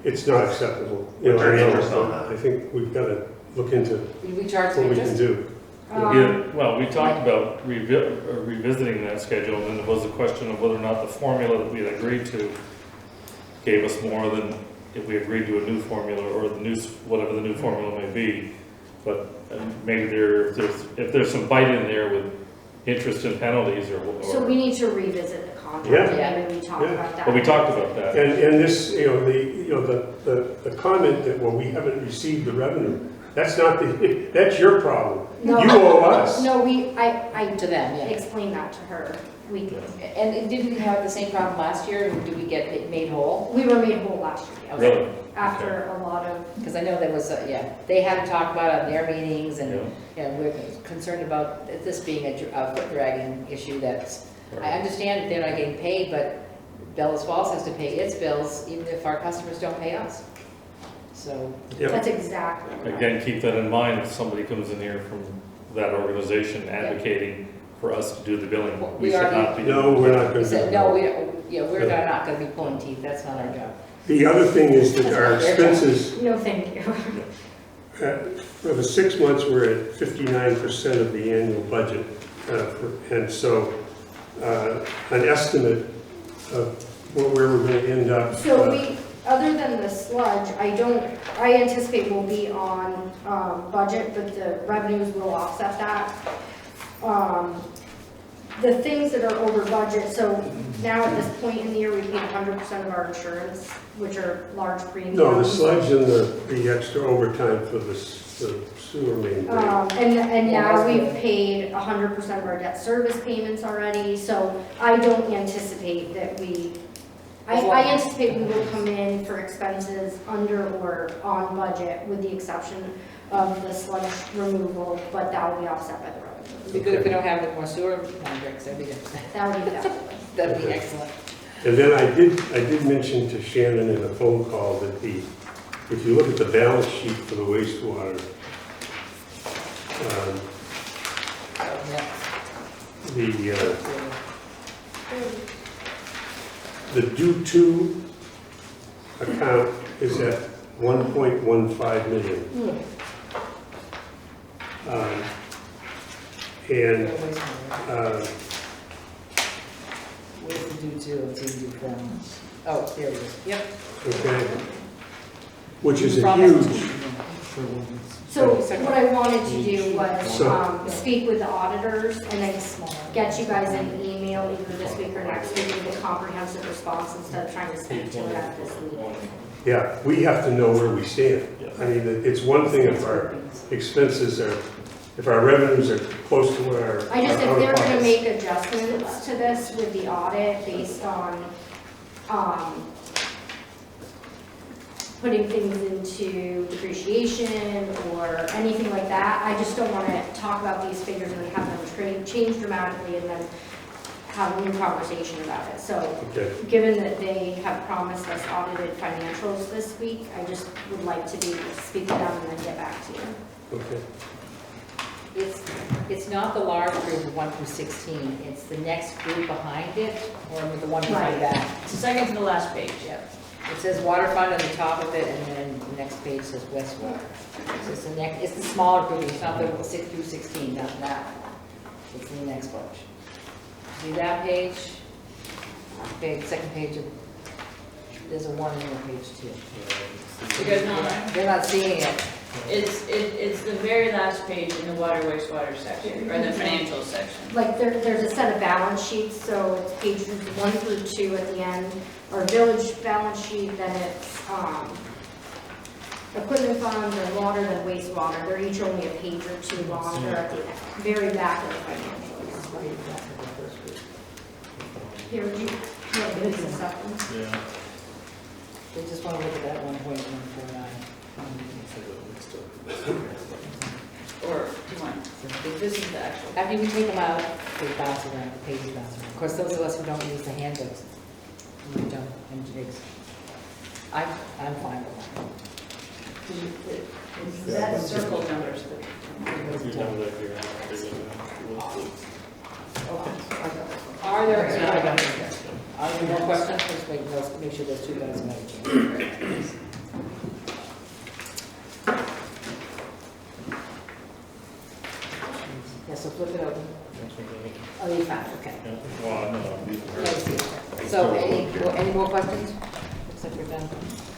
It's not acceptable. What's your I know, interest on but that? I think we've got to look into We charge what we can interest? do. Yeah, well, we talked about revisiting that schedule, and then there was a question of whether or not the formula that we had agreed to gave us more than if we agreed to a new formula, or the new, whatever the new formula may be. But maybe if there's some bite in there with interest and penalties, or. So we need to revisit the contract, Yeah. and maybe talk Yeah. about that. But we talked about that. And this, the comment that, well, we haven't received the revenue, that's not the, that's your problem. No. You owe us. No, I To them, yeah. explained that to her weekly. And didn't we have the same problem last year? Did we get made whole? We were made whole last year, yes. Really? After a lot of, Because I know there was, they had to talk about it in their meetings, and, Yeah. we're concerned about this being a foot dragging issue that's, I understand that they're not getting paid, but Bellows Falls has to pay its bills even if our customers don't pay us. So, Yeah. that's exactly right. Again, keep that in mind if somebody comes in here from that organization advocating for us to do the billing. Well, We we should already- not be. No, we're not we going said, to. no, we're not gonna be pulling teeth, that's not our job. The other thing is that our expenses, No, thank you. for the 6 months, we're at 59% of the annual budget. And so an estimate of where we're going to end up. So we, other than the sludge, I anticipate we'll be on budget, but the revenues will offset that. The things that are over budget, so now at this point in the year, we paid 100% of our insurance, which are large premiums. No, the sludge and the extra overtime for the sewer main. break. And now we've paid 100% of our debt service payments already, so I don't anticipate that we I anticipate we will come in for expenses under or on budget with the exception of the sludge removal, but that will be offset by the revenue. It'd be good if we don't have any more sewer contracts, that'd be good. That would be fabulous. That'd be Okay. excellent. And then I did mention to Shannon in a phone call that if you look at the balance sheet for the wastewater, Yeah. the due to account is at 1.15 million. And Where's the due to, it's in due from? Oh, there it is, yep. okay, which is a Promise. huge, So what I wanted to do was So- speak with the auditors and then get you guys an email either this week or next week with a comprehensive response instead of trying to speak to it at this meeting. yeah, we have to know where we stand. I mean, it's one thing if our expenses are, if our revenues are close to where our. I just, if our they're gonna pockets- make adjustments to this with the audit based on, putting things into depreciation or anything like that, I just don't wanna talk about these figures and then have them change dramatically and then have a new conversation about it. So, Okay, given that they have promised us audited financials this week, I just would like to be able to speak to them and then get back to you. okay. It's not the large group of 1 through 16, it's the next group behind it, or the one behind Right. that. It's the second to the last page. Yep. It says water fund on the top of it, and then the next page says wastewater. So it's the smaller group, it's not the 6 through 16, not that one. It's in the next bunch. See that page? Second page, there's a 1 in there, page 2. You guys know that? They're not seeing it. It's the very last page in the water wastewater section, or the financial section. Like, there's a set of balance sheets, so it's pages 1 through 2 at the end, or village balance sheet, then it's, equipment fund, then water, then wastewater. They're each only a page or two long, they're at the very back of the financials. Here, would you, want to give this up? Yeah. They just want to look at that 1.149. Or, do you want, this is the actual. After we take them out, they bounce around, the pages bounce around. Of course, those of us who don't use the handbooks, we don't, and jigs. I'm fine with That circle numbers. Are there any more questions? Let's make sure those two guys make a change. Yeah, so flip it open. Oh, you found it, okay. Well, no, these Yeah, I see it. So any more questions? Looks like we're done.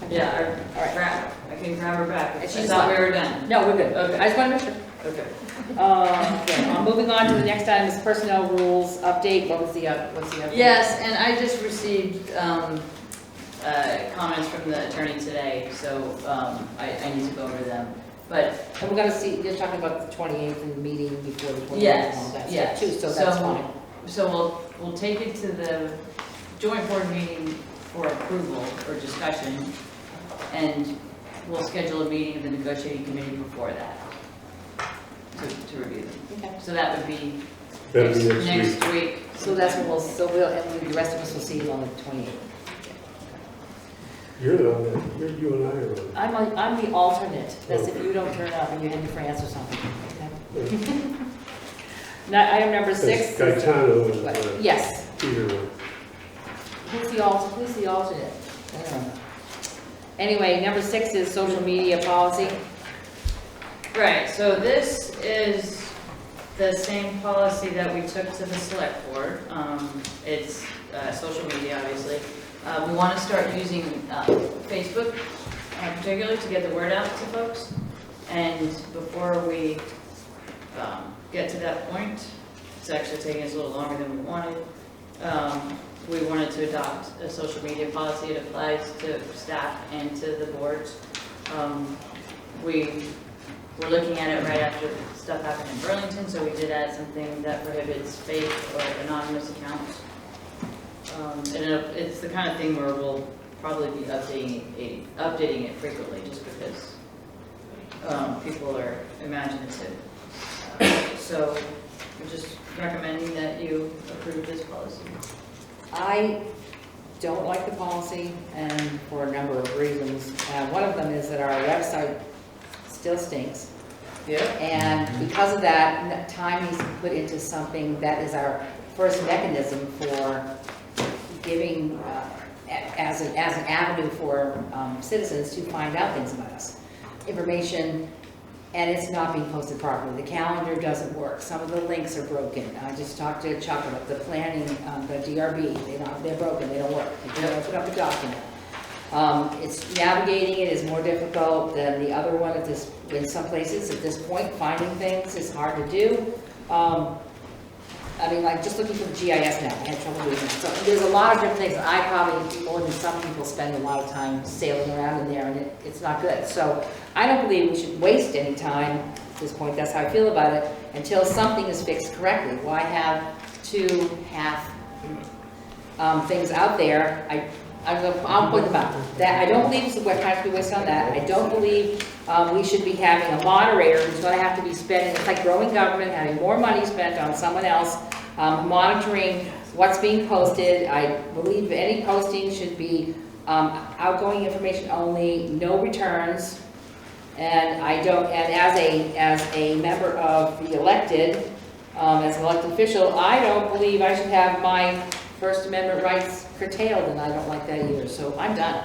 Yeah, All right. I can grab her back. I And she's thought we fine. were done. No, we're good. Okay. I just want to make sure. Okay. Okay, moving on to the next item is personnel rules update. What's the update? Yes, and I just received comments from the attorney today, so I need to go over them. But And we're gonna see, you're talking about the 28th and the meeting before the 28th yes, and all that yes. stuff too, so that's fine. So we'll take it to the joint board meeting for approval or discussion, and we'll schedule a meeting of the negotiating committee before that to review them. Okay. So that would be That'll be next week. next week. So that's what and the rest of us will see you on the 28th. You're on that, you and I are on. I'm the alternate, that's if you don't turn up and you're heading for France or something. Okay. Now, item number 6. That's Gaetano and Yes. Peter. Who's the alternate? I don't know. Anyway, number 6 is social media policy. Right, so this is the same policy that we took to the select board. It's social media, obviously. We want to start using Facebook particularly to get the word out to folks. And before we get to that point, it's actually taking us a little longer than we wanted. We wanted to adopt a social media policy. It applies to staff and to the boards. We're looking at it right after stuff happened in Burlington, so we did add something that prohibits fake or anonymous accounts. It's the kind of thing where we'll probably be updating it frequently, just because people are imaginative. So we're just recommending that you approve this policy. I don't like the policy, and for a number of reasons. One of them is that our website still stinks. Yeah. And because of that, time needs to be put into something that is our first mechanism for giving, as an avenue for citizens to find out things about us. Information, and it's not being posted properly. The calendar doesn't work. Some of the links are broken. I just talked to Chuck about the planning, the DRB. They're broken, they don't work. You can't open up a document. It's navigating it is more difficult than the other one in some places at this point. Finding things is hard to do. I mean, like just looking for the GIS now, I had trouble doing that. So there's a lot of different things. I probably, more than some people, spend a lot of time sailing around in there, and it's not good. So I don't believe we should waste any time at this point. That's how I feel about it, until something is fixed correctly. Why have two half things out there? I'll point them out. That I don't believe it's what time to be wasted on that. I don't believe we should be having a moderator who's going to have to be spending, it's like growing government, having more money spent on someone else, monitoring what's being posted. I believe any posting should be outgoing information only, no returns. And I don't, and as a member of the elected, as an elected official, I don't believe I should have my First Amendment rights curtailed, and I don't like that either, so I'm done.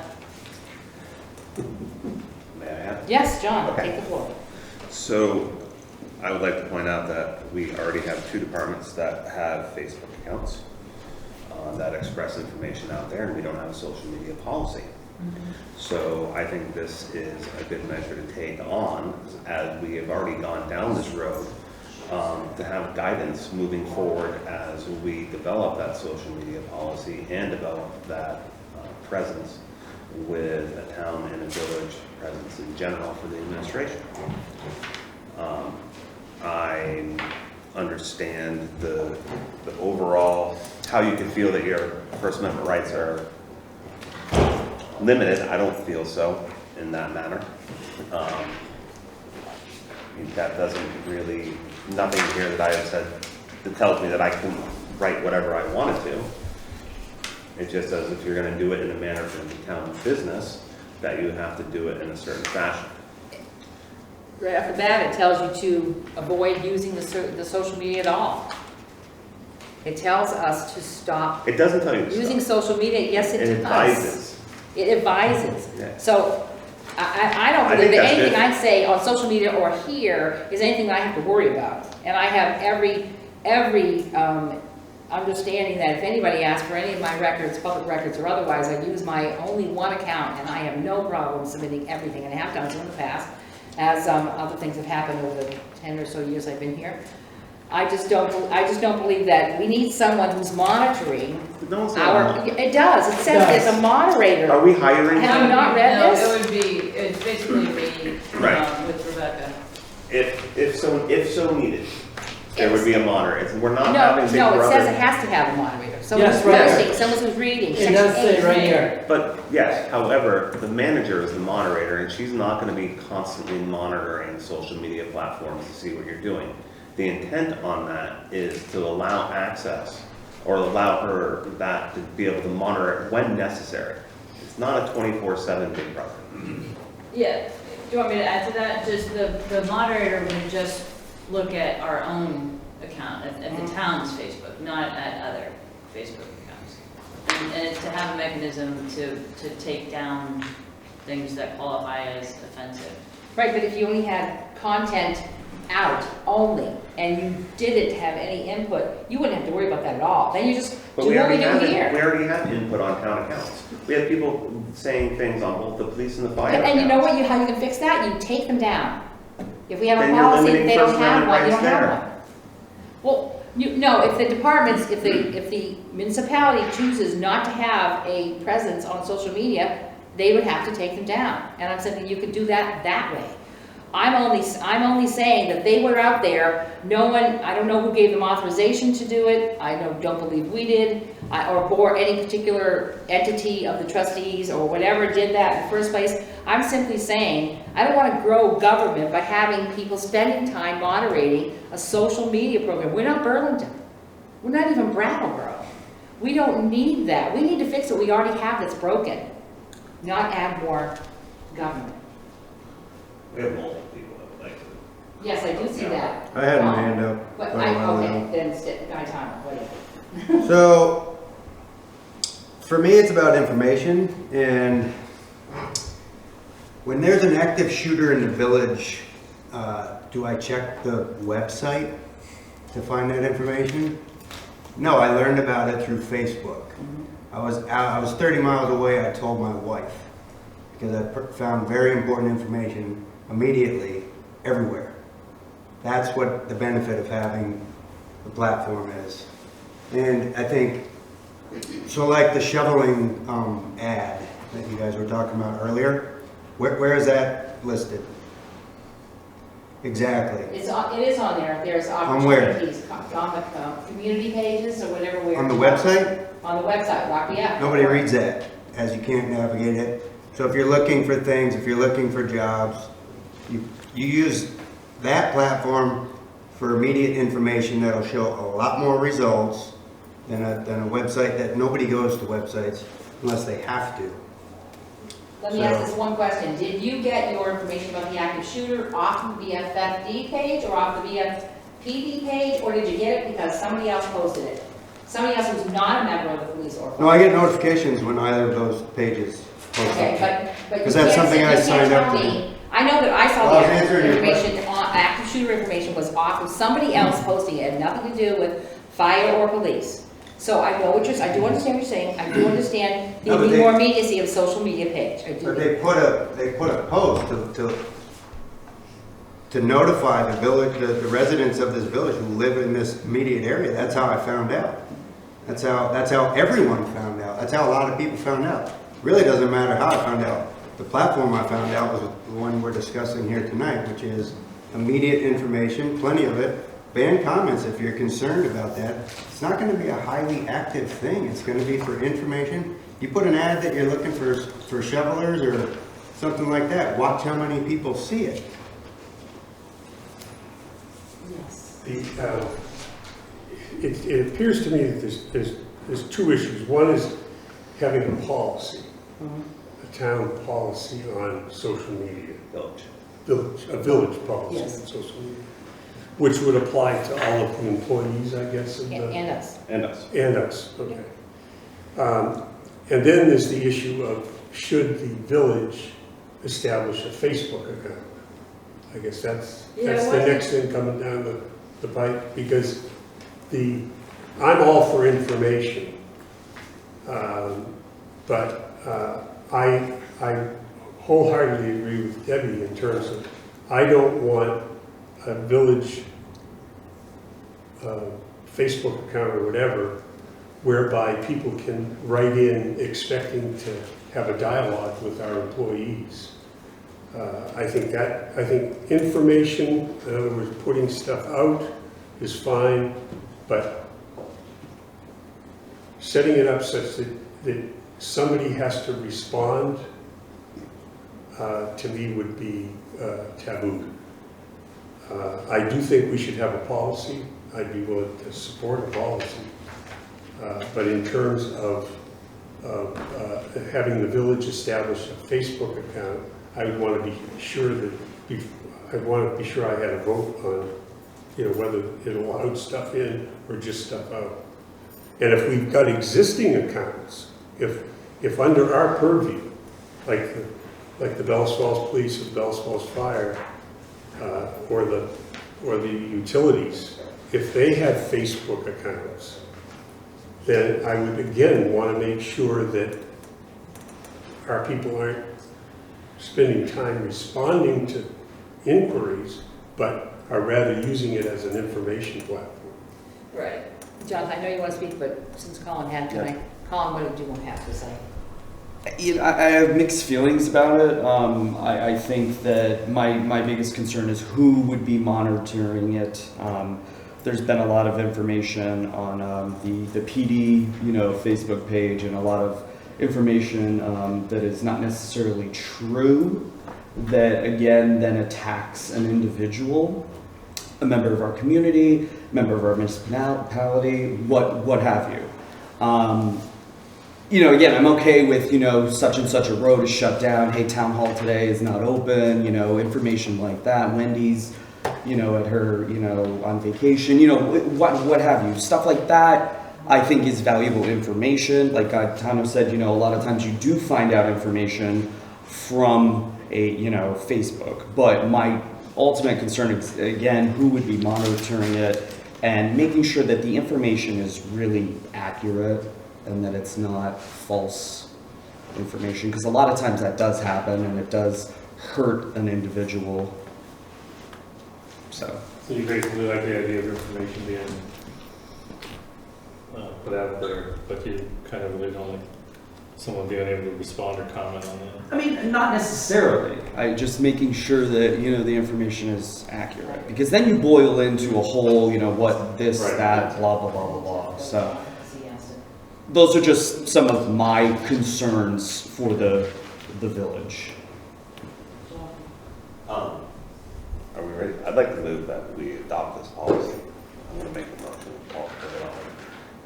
May I add? Yes, John, Okay. take the floor. So I would like to point out that we already have 2 departments that have Facebook accounts that express information out there, and we don't have a social media policy. So I think this is a good measure to take on, as we have already gone down this road, to have guidance moving forward as we develop that social media policy and develop that presence with a town and a village presence in general for the administration. I understand the overall, how you can feel that your First Amendment rights are limited. I don't feel so in that manner. That doesn't really, nothing here that I have said that tells me that I can write whatever I wanted to. It just says if you're going to do it in a manner for the town business, that you have to do it in a certain fashion. Right off the bat, it tells you to avoid using the social media at all. It tells us to stop It doesn't tell you to using stop. social media. Yes, it does. It advises. It advises. Yeah. So I don't I believe think that that's anything good. I say on social media or here is anything that I have to worry about. And I have every understanding that if anybody asks for any of my records, public records or otherwise, I use my only one account, and I have no problem submitting everything, and I have done so in the past, as other things have happened over the 10 or so years I've been here. I just don't believe that we need someone who's monitoring No, it's our. not. It does. It says there's a moderator. Are we hiring? Have you not read No, this? it's basically me, Right. with Rebecca. If so needed, there would be a moderator. We're not No, having Big no, it Brother. says it has to have a moderator. Someone Yes, who's right. posting, someone who's reading. It does Section 8 say is right there. here. But yes, however, the manager is the moderator, and she's not going to be constantly monitoring social media platforms to see what you're doing. The intent on that is to allow access, or allow her that to be able to monitor it when necessary. It's not a 24/7 Big Brother. Yeah, do you want me to add to that? Just the moderator would just look at our own account, at the town's Facebook, not at other Facebook accounts. And it's to have a mechanism to take down things that qualify as offensive. Right, but if you only had content out only, and you didn't have any input, you wouldn't have to worry about that at all. Then you just But do we what we already do have here. we already have input on town accounts. We have people saying things on both the police and the fire And you know accounts. how you can fix that? You take them down. If we have a Then you're policy, limiting they don't First have Amendment one, you don't rights have there. one. Well, no, if the departments, if the municipality chooses not to have a presence on social media, they would have to take them down. And I'm saying you could do that way. I'm only saying that they were out there, no one, I don't know who gave them authorization to do it, don't believe we did, or any particular entity of the trustees or whatever did that in the first place. I'm simply saying, I don't want to grow government by having people spending time moderating a social media program. We're not Burlington. We're not even Brattleboro. We don't need that. We need to fix what we already have that's broken, not add more government. We have multiple people that would like to. Yes, I do see that. I had my hand up. But quite a while okay, ago. then guy time, whatever. So, for me, it's about information, and when there's an active shooter in the village, do I check the website to find that information? No, I learned about it through Facebook. I was 30 miles away. I told my wife because I found very important information immediately everywhere. That's what the benefit of having the platform is. And I think, so like the shoveling ad that you guys were talking about earlier, where is that listed? Exactly. It is on there. There's On where? opportunities on the community pages or whatever. On the website? On the website, Rocky. Nobody reads that, as you can't navigate it. So if you're looking for things, if you're looking for jobs, you use that platform for immediate information that'll show a lot more results than a website that nobody goes to websites unless they have to. Let me ask this one question. Did you get your information about the active shooter off the BFFD page or off the BFPD page, or did you get it because somebody else posted it? Somebody else who's not a member of the police or fire? No, I get notifications when either of those pages post. Okay, but you Because that's can't something I you can't signed up tell to. me. I know that I saw Well, I was the answering your information, active shooter information was off of somebody else posting it. It had nothing to do with fire or police. So I know what I do understand what you're saying. I do understand No, but the more immediacy of social media page. I do. But they put a post to notify the village, the residents of this village who live in this immediate area. That's how I found out. That's how everyone found out. That's how a lot of people found out. Really doesn't matter how I found out. The platform I found out was the one we're discussing here tonight, which is immediate information, plenty of it. Ban comments if you're concerned about that. It's not going to be a highly active thing. It's going to be for information. You put an ad that you're looking for shovelers or something like that. Watch how many people see it. Yes. It appears to me that there's two issues. One is having a policy, a town policy on social media. A village policy Yes. on social media, which would apply to all of the employees, I guess. Of And us. And us. And us, okay. And then there's the issue of should the village establish a Facebook account? I guess that's the next thing coming down the pipe, because I'm all for information, but I wholeheartedly agree with Debbie in terms of I don't want a village Facebook account or whatever whereby people can write in expecting to have a dialogue with our employees. I think information, in other words, putting stuff out is fine, but setting it up such that somebody has to respond, to me would be taboo. I do think we should have a policy. I'd be willing to support a policy. But in terms of having the village establish a Facebook account, I would want to be sure that I'd want to be sure I had a vote on, whether it allowed stuff in or just stuff out. And if we've got existing accounts, if under our purview, like the Bellows Falls Police or the Bellows Falls Fire, or the utilities, if they have Facebook accounts, then I would again want to make sure that our people aren't spending time responding to inquiries, but are rather using it as an information platform. Right. Jonathan, I know you want to speak, but since Colin had tonight, Colin, what did you want to have to say? I have mixed feelings about it. I think that my biggest concern is who would be monitoring it. There's been a lot of information on the PD, Facebook page, and a lot of information that is not necessarily true, that again then attacks an individual, a member of our community, member of our municipality, what have you. Again, I'm okay with, such and such a road is shut down, hey, town hall today is not open, information like that. Wendy's, at her, on vacation, what have you. Stuff like that, I think is valuable information. Like Tano said, a lot of times you do find out information from a, Facebook. But my ultimate concern is, again, who would be monitoring it and making sure that the information is really accurate and that it's not false information. Because a lot of times that does happen and it does hurt an individual. So you basically like the idea of information being put out there, but you kind of really don't like someone being able to respond or comment on that. I mean, not necessarily. Just making sure that, the information is accurate. Because then you boil into a whole, what this, Right. that, blah, blah, blah, blah, blah. So those are just some of my concerns for the village. Are we ready? I'd like to move that we adopt this policy. I'm going to make a motion. I'll put it on.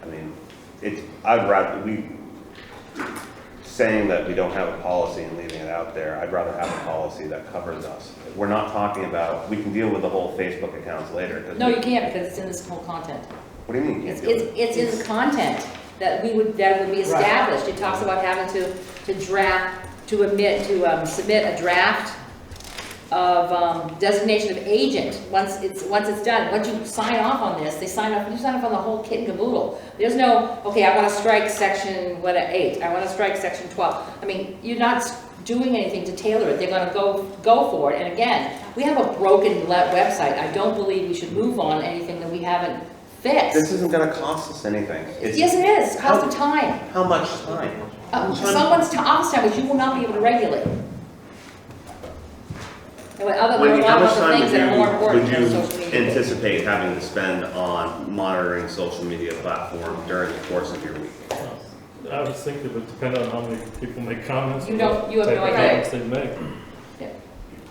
I mean, I'd rather, saying that we don't have a policy and leaving it out there, I'd rather have a policy that covers us. We're not talking about, we can deal with the whole Facebook accounts later. No, you can't, because it's in this whole content. What do you mean you can't deal with it? It's in the content that would be established. It talks about having to submit a draft of designation of agent once it's done. Once you sign off on this, you sign off on the whole kit and caboodle. There's no, okay, I want to strike section 8, I want to strike section 12. I mean, you're not doing anything to tailor it. They're going to go for it. And again, we have a broken website. I don't believe we should move on anything that we haven't fixed. This isn't going to cost us anything. Yes, it is. It costs the time. How much time? Someone's office time, which you will not be able to regulate. There are Wendy, a lot how of much other time things that are more important would than you social media. anticipate having to spend on monitoring social media platforms during the course of your week? I was thinking it would depend on how many people make comments. You have no type of idea. comments they make.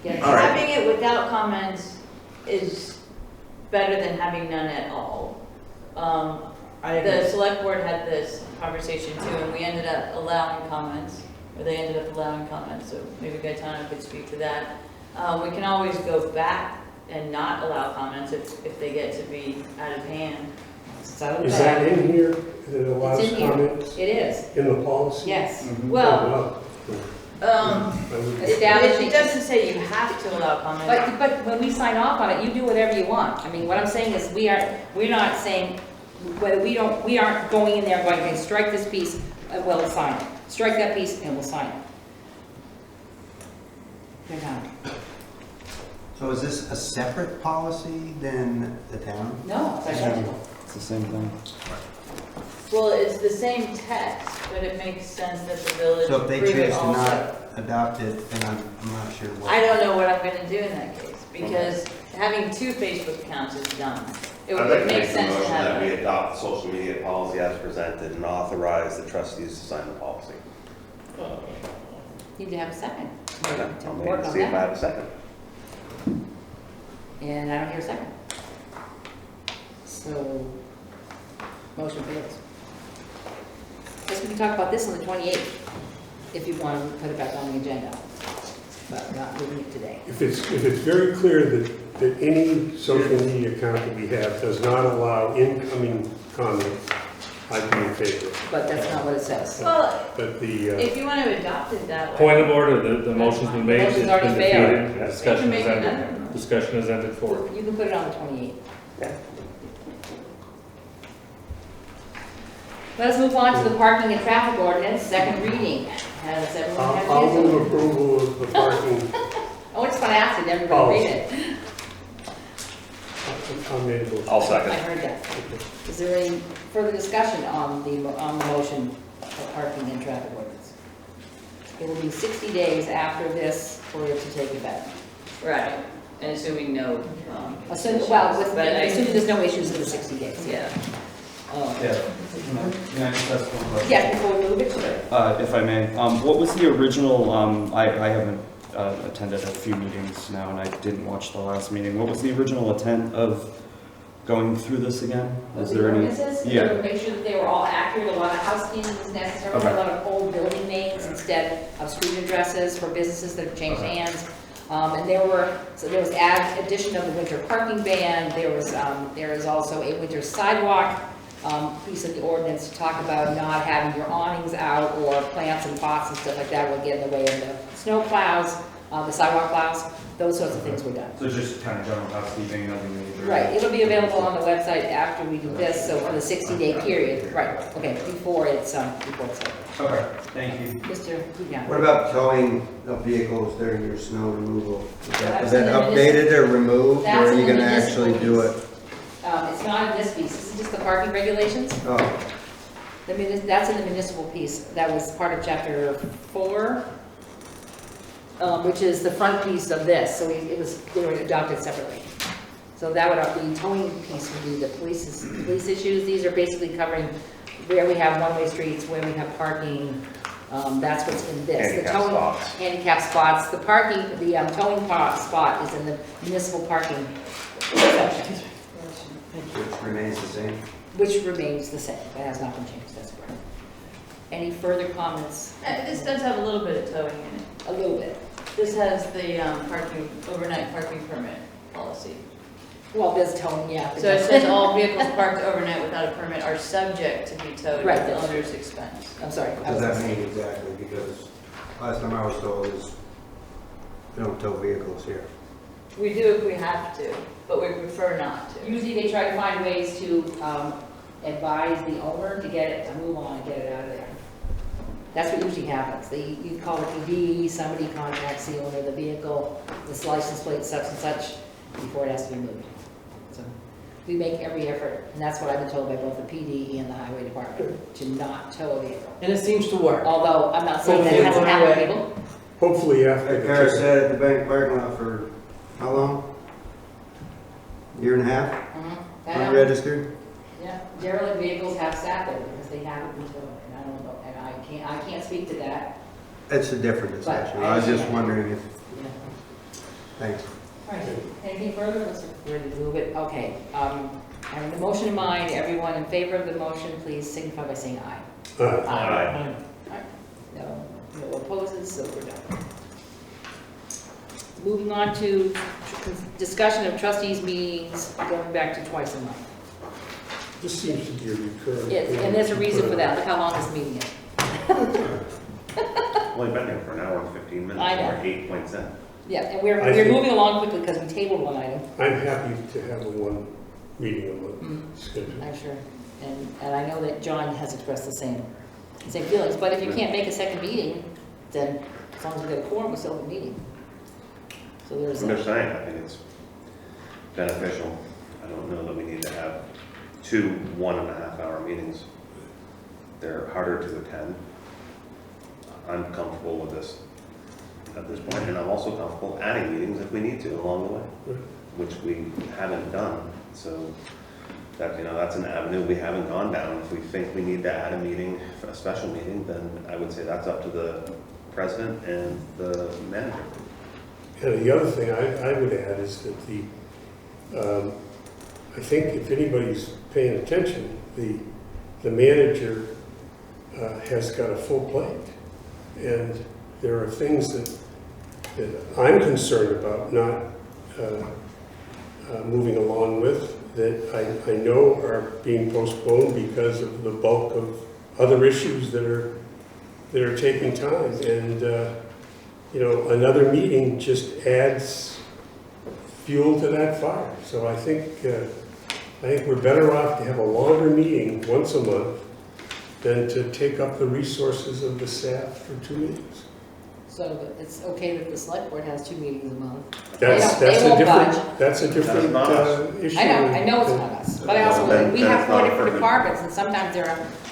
Yeah. All right. Having it without comments is better than having none at all. The select board had this conversation too, and we ended up allowing comments, or they ended up allowing comments, so maybe Gaetano could speak to that. We can always go back and not allow comments if they get to be out of hand. So Is that in here, that it allows It's in here. comments It is, in the policy? yes. Well, I would- it doesn't say you have to allow comments. But when we sign off on it, you do whatever you want. I mean, what I'm saying is we're not saying, we aren't going in there going, okay, strike this piece and we'll sign it. Strike that piece and we'll sign it. They're done. So is this a separate policy than the town? No, it's identical. It's the same thing. Well, it's the same text, but it makes sense that the village So if they approve it choose to also. not adopt it, then I'm not sure what. I don't know what I'm gonna do in that case, because having 2 Facebook accounts is dumb. It I'd would like to make make a sense to motion that have we it. adopt the social media policy as presented and authorize the trustees to sign the policy. Need to have a second. To I'll work maybe on see if I that. have a second. And I don't hear a second. So, motion fails. Guess we can talk about this on the 28th, if you want to put it back on the agenda, but not moving it today. If it's very clear that any social media account that we have does not allow incoming comments, I'd be in favor. But that's not what it says. Well, But the, if you want to adopt it that way. Point of order, the motion's been made, it's Motion's been already failed. defeated, discussion make is another ended. one. Discussion is ended for. You can put it on the 28th. Yeah. Let us move on to the parking and traffic ordinance, second reading. Has everyone had I'll a move chance? approval of the parking. Oh, it's fun asking everybody to read it. I'm able. I'll I second. heard that. Is there any further discussion on the motion of parking and traffic ordinance? it will be 60 days after this for it to take effect. Right, and assuming no, Assuming, well, But I- assuming there's no issues in the 60 days. yeah. Yeah. Can I just ask one question? Yeah, before we move it, sure. If I may, what was the original, I haven't attended a few meetings now and I didn't watch the last meeting. What was the original intent of going through this again? Was there any? Ordinances, Yeah. to make sure that they were all accurate, a lot of house cleaning was necessary, Okay. a lot of old building names instead of street addresses for businesses that have changed Okay. hands. And there was addition of the winter parking ban, there is also a winter sidewalk piece of the ordinance to talk about not having your awnings out or plants and pots and stuff like that would get in the way of the snow plows, the sidewalk plows, those sorts of things were done. So just kind of general housekeeping, nothing major? Right, it'll be available on the website after we do this, so for the 60-day period, right, okay, before it's over. Okay, thank you. Mr. Gugan. What about towing of vehicles during your snow removal? Is That's that in the updated or removed, or That's are in you the gonna municipal actually do piece. it? It's not in this piece, this is just the parking regulations. Oh, That's in the municipal piece, that was part of chapter 4, which is the front piece of this, so they were adopted separately. So that would, the towing piece would be the police issues, these are basically covering where we have one-way streets, where we have parking, that's what's in this. The Handicap towing- spots. Handicap spots, the parking, the towing spot is in the municipal parking section, which remains the same? which remains the same, it has not been changed, that's correct. Any further comments? This does have a little bit of towing in it. A little bit. This has the overnight parking permit policy. Well, there's towing, yeah. So it says all vehicles parked overnight without a permit are subject to be towed Right, at the that's- owner's expense. I'm sorry. What does that mean exactly? Because last time I was told is, we don't tow vehicles here. We do if we have to, but we prefer not to. Usually they try to find ways to advise the owner to get it, to move on and get it out of there. That's what usually happens. You call the PD, somebody contacts the owner of the vehicle, this license plate such and such, before it has to be moved. So we make every effort, and that's what I've been told by both the PD and the highway department, to not tow a vehicle. And it seems to work. Although, I'm not saying that it hasn't happened to people. Hopefully after Like the Kara ticket. said, at the bank parking lot for how long? Year and a half, And, unregistered? yeah, derelict vehicles have sat there because they haven't been towed, and I don't know, and I can't speak to that. It's a different discussion. I was just wondering if, Yeah. thanks. All right, anything further? Let's ready to move it. Okay, having the motion in mind, everyone in favor of the motion, please signify by saying aye. Aye. No opposes, so we're done. Moving on to discussion of trustees meetings, going back to twice a month. This seems to be a recurring. Yes, and there's a reason for that. Look how long this meeting is. Only been here for an hour and 15 minutes. I know. We're 8 points in. Yeah, and we're I think- moving along quickly because we tabled one item. I'm happy to have a one meeting a month Mm. schedule. I'm sure, and I know that John has expressed the same feelings, but if you can't make a second meeting, then as long as we get a quorum, we still have a meeting. So there's I'm just a, saying, I think it's beneficial. I don't know that we need to have 2 1.5-hour meetings. They're harder to attend. I'm comfortable with this at this point, and I'm also comfortable adding meetings if we need to along the way, which we haven't done. So that, that's an avenue we haven't gone down. If we think we need to add a meeting, a special meeting, then I would say that's up to the president and the manager. And the other thing I would add is that I think if anybody's paying attention, the manager has got a full plate. And there are things that I'm concerned about not moving along with, that I know are being postponed because of the bulk of other issues that are taking time. And another meeting just adds fuel to that fire. So I think we're better off to have a longer meeting once a month than to take up the resources of the staff for 2 meetings. so it's okay that the select board has 2 meetings a month. That's They a won't different, budge. that's a different not us. issue. I know it's not us, but I also, Then- we then have it's 4 not a different perfect- departments, and sometimes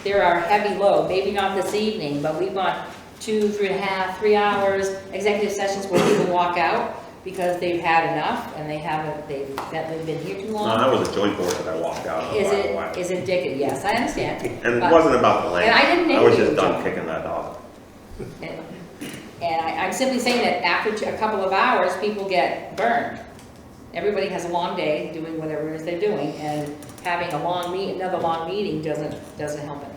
there are heavy load, maybe not this evening, but we've got 2, 3.5, 3 hours, executive sessions where people walk out because they've had enough and they've been here too No, long. that was a joint board that I walked out of, by the way. Is indicative, yes, I understand. And it But- wasn't about the land. And I didn't name I was you, just done John. kicking that dog. And I'm simply saying that after a couple of hours, people get burned. Everybody has a long day doing whatever it is they're doing, and having another long meeting doesn't help any.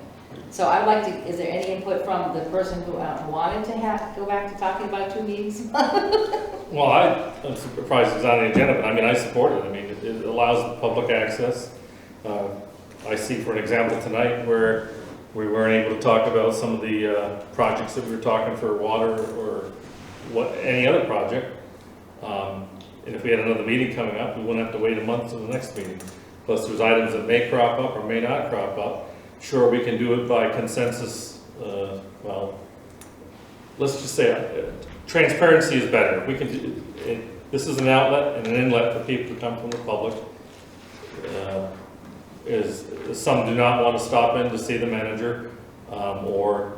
So I'd like to, is there any input from the person who wanted to go back to talking about 2 meetings? Well, I'm surprised it's on the agenda, but I mean, I support it. I mean, it allows public access. I see, for an example, tonight where we weren't able to talk about some of the projects that we were talking for water or any other project. And if we had another meeting coming up, we wouldn't have to wait a month to the next meeting. Plus, there's items that may crop up or may not crop up. Sure, we can do it by consensus. Well, let's just say transparency is better. We can. This is an outlet and an inlet for people to come from the public. Some do not want to stop in to see the manager, or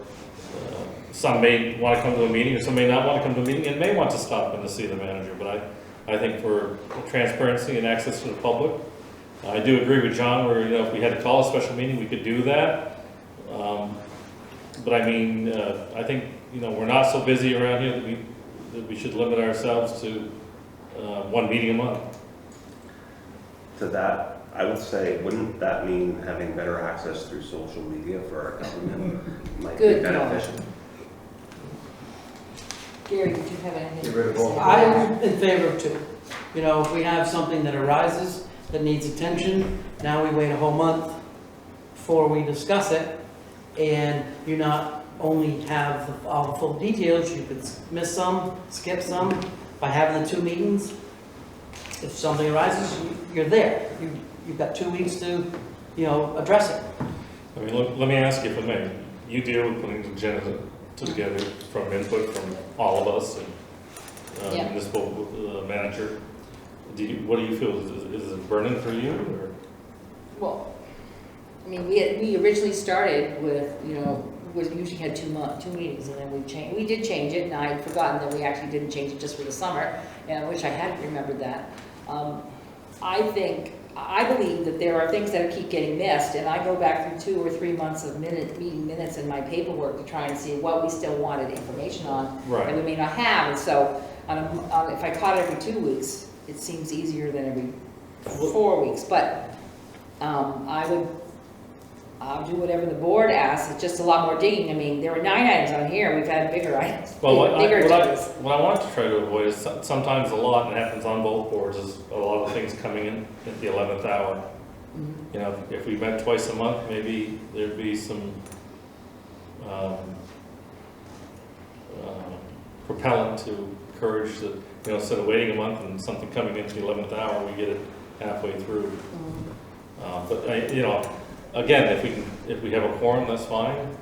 some may want to come to a meeting, or some may not want to come to a meeting and may want to stop in to see the manager. But I think for transparency and access to the public, I do agree with John where, if we had to call a special meeting, we could do that. But I mean, I think, we're not so busy around here that we should limit ourselves to 1 meeting a month. To that, I would say, wouldn't that mean having better access through social media for our government might be Good beneficial? Gary, did you have anything? Get rid of both. I'm in favor of 2. If we have something that arises that needs attention, now we wait a whole month before we discuss it, and you not only have all the full details, you could miss some, skip some. By having the 2 meetings, if something arises, you're there. You've got 2 weeks to, address it. I mean, let me ask you if I may. You deal with putting the agenda together from input from all of us and Yeah. municipal manager. What do you feel? Is it burning for you? Or? Well, I mean, we originally started with, we usually had 2 meetings, and then we did change it, and I had forgotten that we actually didn't change it just for the summer, and I wish I hadn't remembered that. I believe that there are things that keep getting missed, and I go back through 2 or 3 months of meeting minutes in my paperwork to try and see what we still wanted information on, Right. that we may not have, and so if I caught it every 2 weeks, it seems easier than every 4 weeks, but I'll do whatever the board asks. It's just a lot more digging. I mean, there were 9 items on here. We've had bigger items. Well, what agendas. I want to try to avoid is sometimes a lot, and it happens on both boards, is a lot of things coming in at the 11th hour. Mhm. If we met twice a month, maybe there'd be some propellant to encourage that, instead of waiting a month and something coming in at the 11th hour, we get it halfway through. But again, if we have a quorum, that's fine.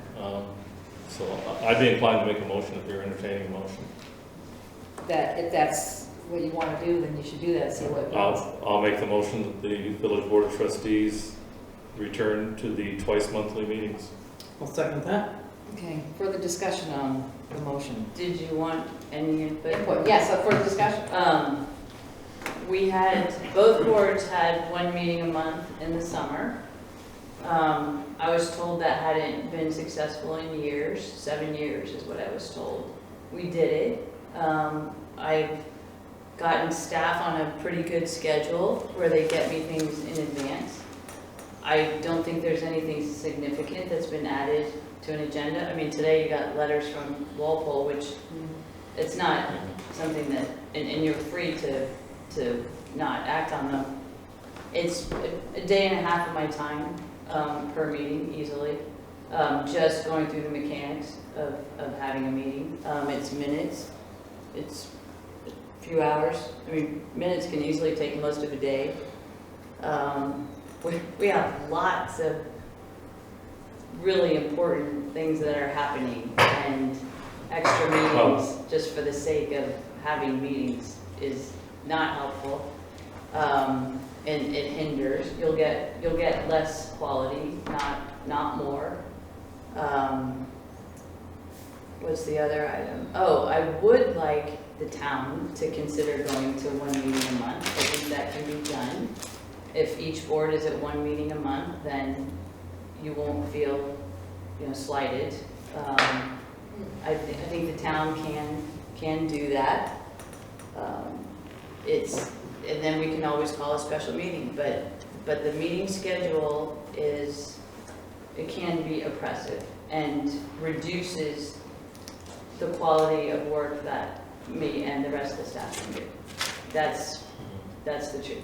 So I'd be inclined to make a motion if you're entertaining a motion. That if that's what you want to do, then you should do that. See what goes. I'll make the motion that the Village Board of Trustees return to the twice monthly meetings. I'll second that. Okay. Further discussion on the motion. Did you want any input? Yes. So further discussion. Both boards had 1 meeting a month in the summer. I was told that hadn't been successful in years. 7 years is what I was told. We did it. I've gotten staff on a pretty good schedule where they get me things in advance. I don't think there's anything significant that's been added to an agenda. I mean, today you got letters from Walpole, which it's not something that, and you're free to not act on them. It's a day and a half of my time per meeting, easily. Just going through the mechanics of having a meeting. It's minutes. It's a few hours. I mean, minutes can easily take most of a day. We have lots of really important things that are happening, and extra meetings just for the sake of having meetings is not helpful. And it hinders. You'll get less quality, not more. was the other item? Oh, I would like the town to consider going to one meeting a month. I think that can be done. If each board is at one meeting a month, then you won't feel, slighted. I think the town can do that. And then we can always call a special meeting, but the meeting schedule it can be oppressive and reduces the quality of work that me and the rest of the staff can do. That's the truth.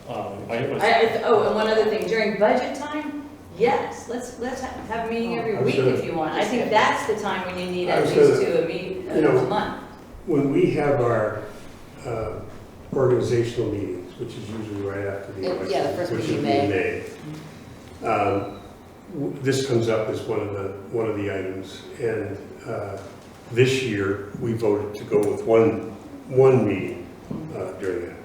And one other thing, during budget time, yes, let's have a meeting every week if you want. I think that's the time when you need at least two a month. When we have our organizational meetings, which is usually right after the election, Yeah, the first which meeting is in in May. May. This comes up as one of the items, and this year we voted to go with one meeting during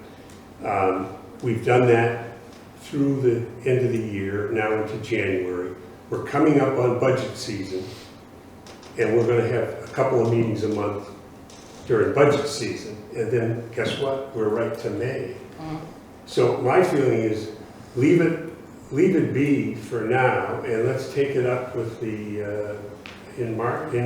that. We've done that through the end of the year, now into January. We're coming up on budget season, and we're going to have a couple of meetings a month during budget season. And then guess what? We're right to May. So my feeling is leave it be for now, and let's take it up with the in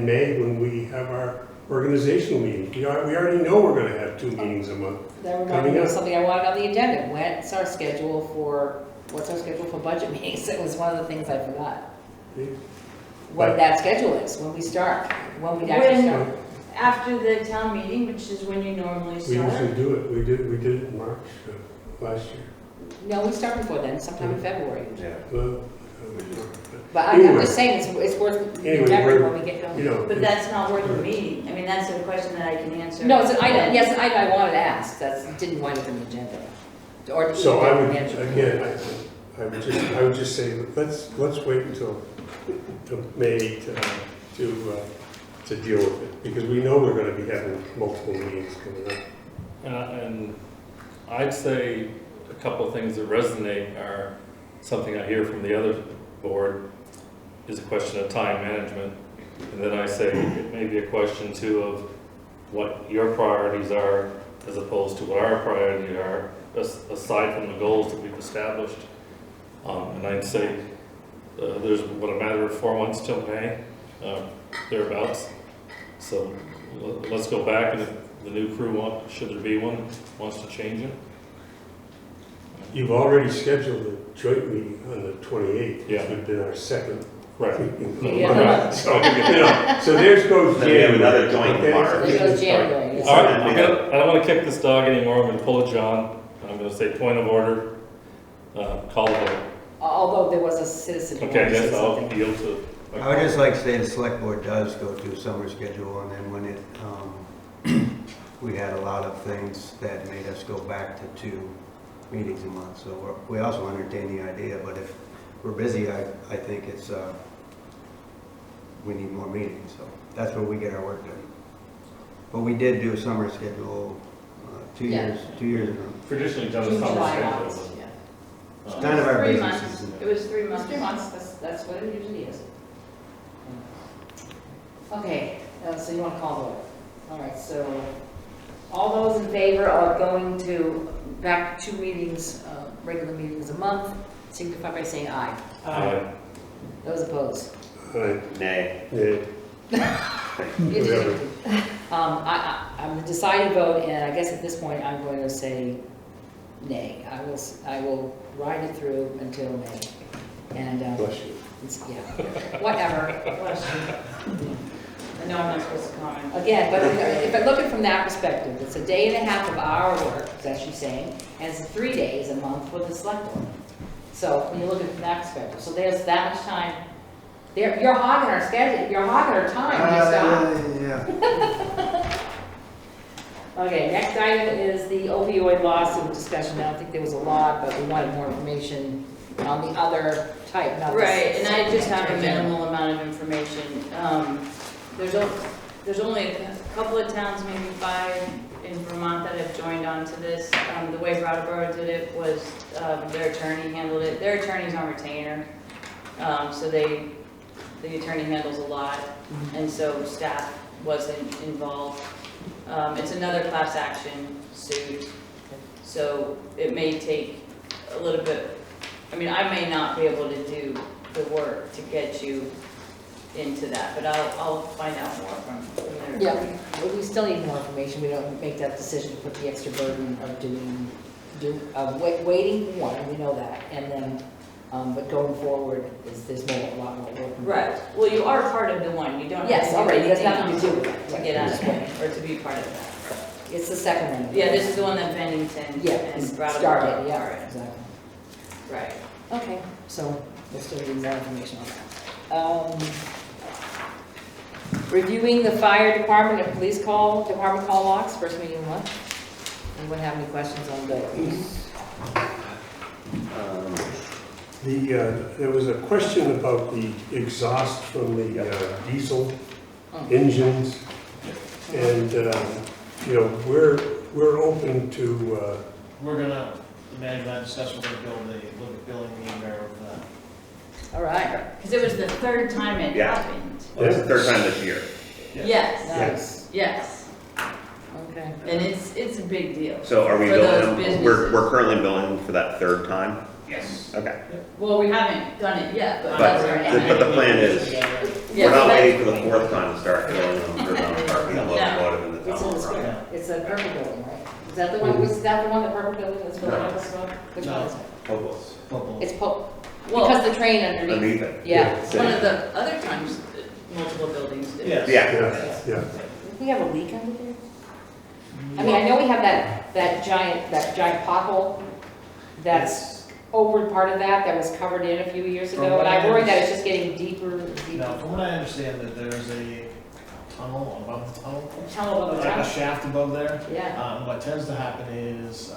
May when we have our organizational meeting. We already know we're going to have 2 meetings a month. That reminded me of something I wanted on the agenda. What's our schedule for budget meetings? It was one of the things I forgot. What that schedule is, when we start, when we actually start. After the town meeting, which is when you normally We start. usually do it. We did it in March last year. No, we start before then, sometime in February. Yeah. Well, But I'm just saying, it's worth remembering when we get going. But that's not worth the meeting. I mean, that's a question that I can answer. No, it's an item, yes, an item I wanted to ask, didn't wind up in the agenda. Or So I would, management. again, I would just say, let's wait until May to deal with it, because we know we're going to be having multiple meetings coming up. And I'd say a couple of things that resonate are something I hear from the other board is a question of time management. And then I say it may be a question too of what your priorities are as opposed to what our priorities are, aside from the goals that we've established. And I'd say there's a matter of 4 months till May, thereabouts. So let's go back, and if the new crew should there be one, wants to change it. You've already scheduled a joint meeting on the 28th, Yeah. which would have been our second. Right. Yeah. So there goes Then we have January. another joint Okay? March. There goes January. yes. All right, I don't want to kick this dog anymore. I'm going to pull a John. I'm going to say point of order. Call the vote. Although there was a citizen who Okay, wanted to say yes, I'll something. yield to. I would just like to say the select board does go to a summer schedule, and then when we had a lot of things that made us go back to 2 meetings a month. So we also entertain the idea, but if we're busy, I think it's, we need more meetings. So that's where we get our work done. But we did do a summer schedule 2 years ago. Traditionally done a June, summer July, schedule. August, yeah. It's kind of our 3 busy months. season. It was 3 months. It's 3 months, that's what it usually is. Okay, so you want to call the vote. All right, so all those in favor of going to back 2 meetings, regular meetings a month, signify by saying aye. Those opposed? Nay. Whatever. I'm a decided vote, and I guess at this point, I'm going to say nay. I will ride it through until May. And, Bless you. yeah, whatever. Bless you. I know I'm not supposed to comment. Again, but if I look at it from that perspective, it's a day and a half of our work, as she's saying, and it's 3 days a month for the select board. So when you look at it from that perspective, so there's that much time. You're hogging our schedule, you're hogging our time, you stop. Yeah. Okay, next item is the opioid lawsuit discussion. I don't think there was a lot, but we wanted more information on the other type, not this. Right, and I just have a minimal amount of information. There's only a couple of towns, maybe 5 in Vermont that have joined on to this. The way Brattleboro did it was their attorney handled it. Their attorney's on retainer, so they the attorney handles a lot, and so staff wasn't involved. It's another class action suit, so it may take a little bit, I mean, I may not be able to do the work to get you into that, but I'll find out more from there. Yeah, well, we still need more information. We don't make that decision to put the extra burden of waiting, one, we know that, and then, but going forward, there's a lot more work. Right, well, you are part of the one, you don't have Yes, to all do right, there's anything nothing to else do with it. to get out of it, or to be part of that. It's the second one. Yeah, this is the one that Bennington Yeah, and Brattleboro started, yeah, are in. exactly. Right. Okay, so we'll still need more information on that. Reviewing the fire department and police department call logs, first meeting of the month. Anyone have any questions on those? There was a question about the exhaust from the diesel engines. And, you know, we're open to, We're gonna, the management discuss, we're gonna look at billing the aware of that. All right. Because it was the third time it Yeah. happened. Well, it's the third time this year. Yes, Nice. yes, Okay. and it's a big deal. So are we For those billing, businesses. we're currently billing for that third time? Yes. Okay. Well, we haven't done it yet, but But, that's our aim. but the plan is, Yeah, we're not but- waiting for the fourth time to start billing them for them parking the Yeah. locomotive in the It's in the tunnel. square. It's a purple building, right? Is that the one, was that the one, the purple building that's going on this road? Which one is it? Hopeless. It's purple, Well, because the train underneath. Underneath it. Yeah. one of the other times, multiple buildings did. Yes. Yeah. yeah. We have a leak under there? I mean, I know we have that giant pothole that's over part of that was covered in a few years From ago, what and I I worry that it's just getting deeper and Now, deeper. from what I understand, that there's a tunnel above the tunnel, Tunnel above the like a town. shaft above there. Yeah. What tends to happen is,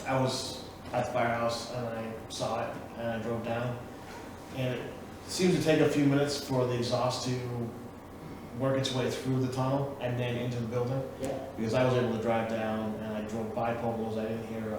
I was at the firehouse and I saw it and I drove down. And it seems to take a few minutes for the exhaust to work its way through the tunnel and then into the building. Yeah. Because I was able to drive down and I drove by Pobles, I didn't hear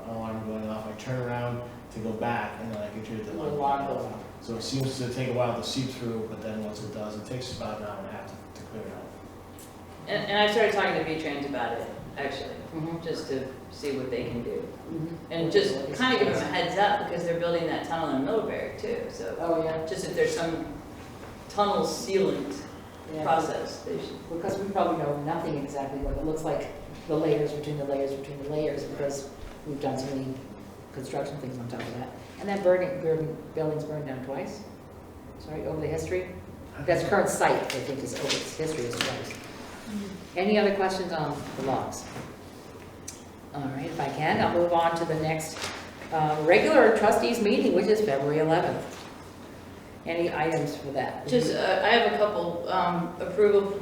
an alarm going off. I turned around to go back and then I could hear the The alarm alarm going goes off. off. So it seems to take a while to seep through, but then once it does, it takes about an hour and a half to clear it out. And I started talking to V-Trans about it, actually, Mhm. just to see what they can do. Mhm. And just kind of give them a heads up, because they're building that tunnel in Middlebury too, so Oh, yeah. just if there's some tunnel sealant Yeah. process, they should. Because we probably know nothing exactly what it looks like, the layers between the layers between the layers, because we've done so many construction things on top of that. And that building's burned down twice, sorry, over the history. That's current site, I think, is over its history as twice. Any other questions on the logs? All right, if I can, I'll move on to the next regular trustees meeting, which is February 11th. Any items for that? Just, I have a couple, approve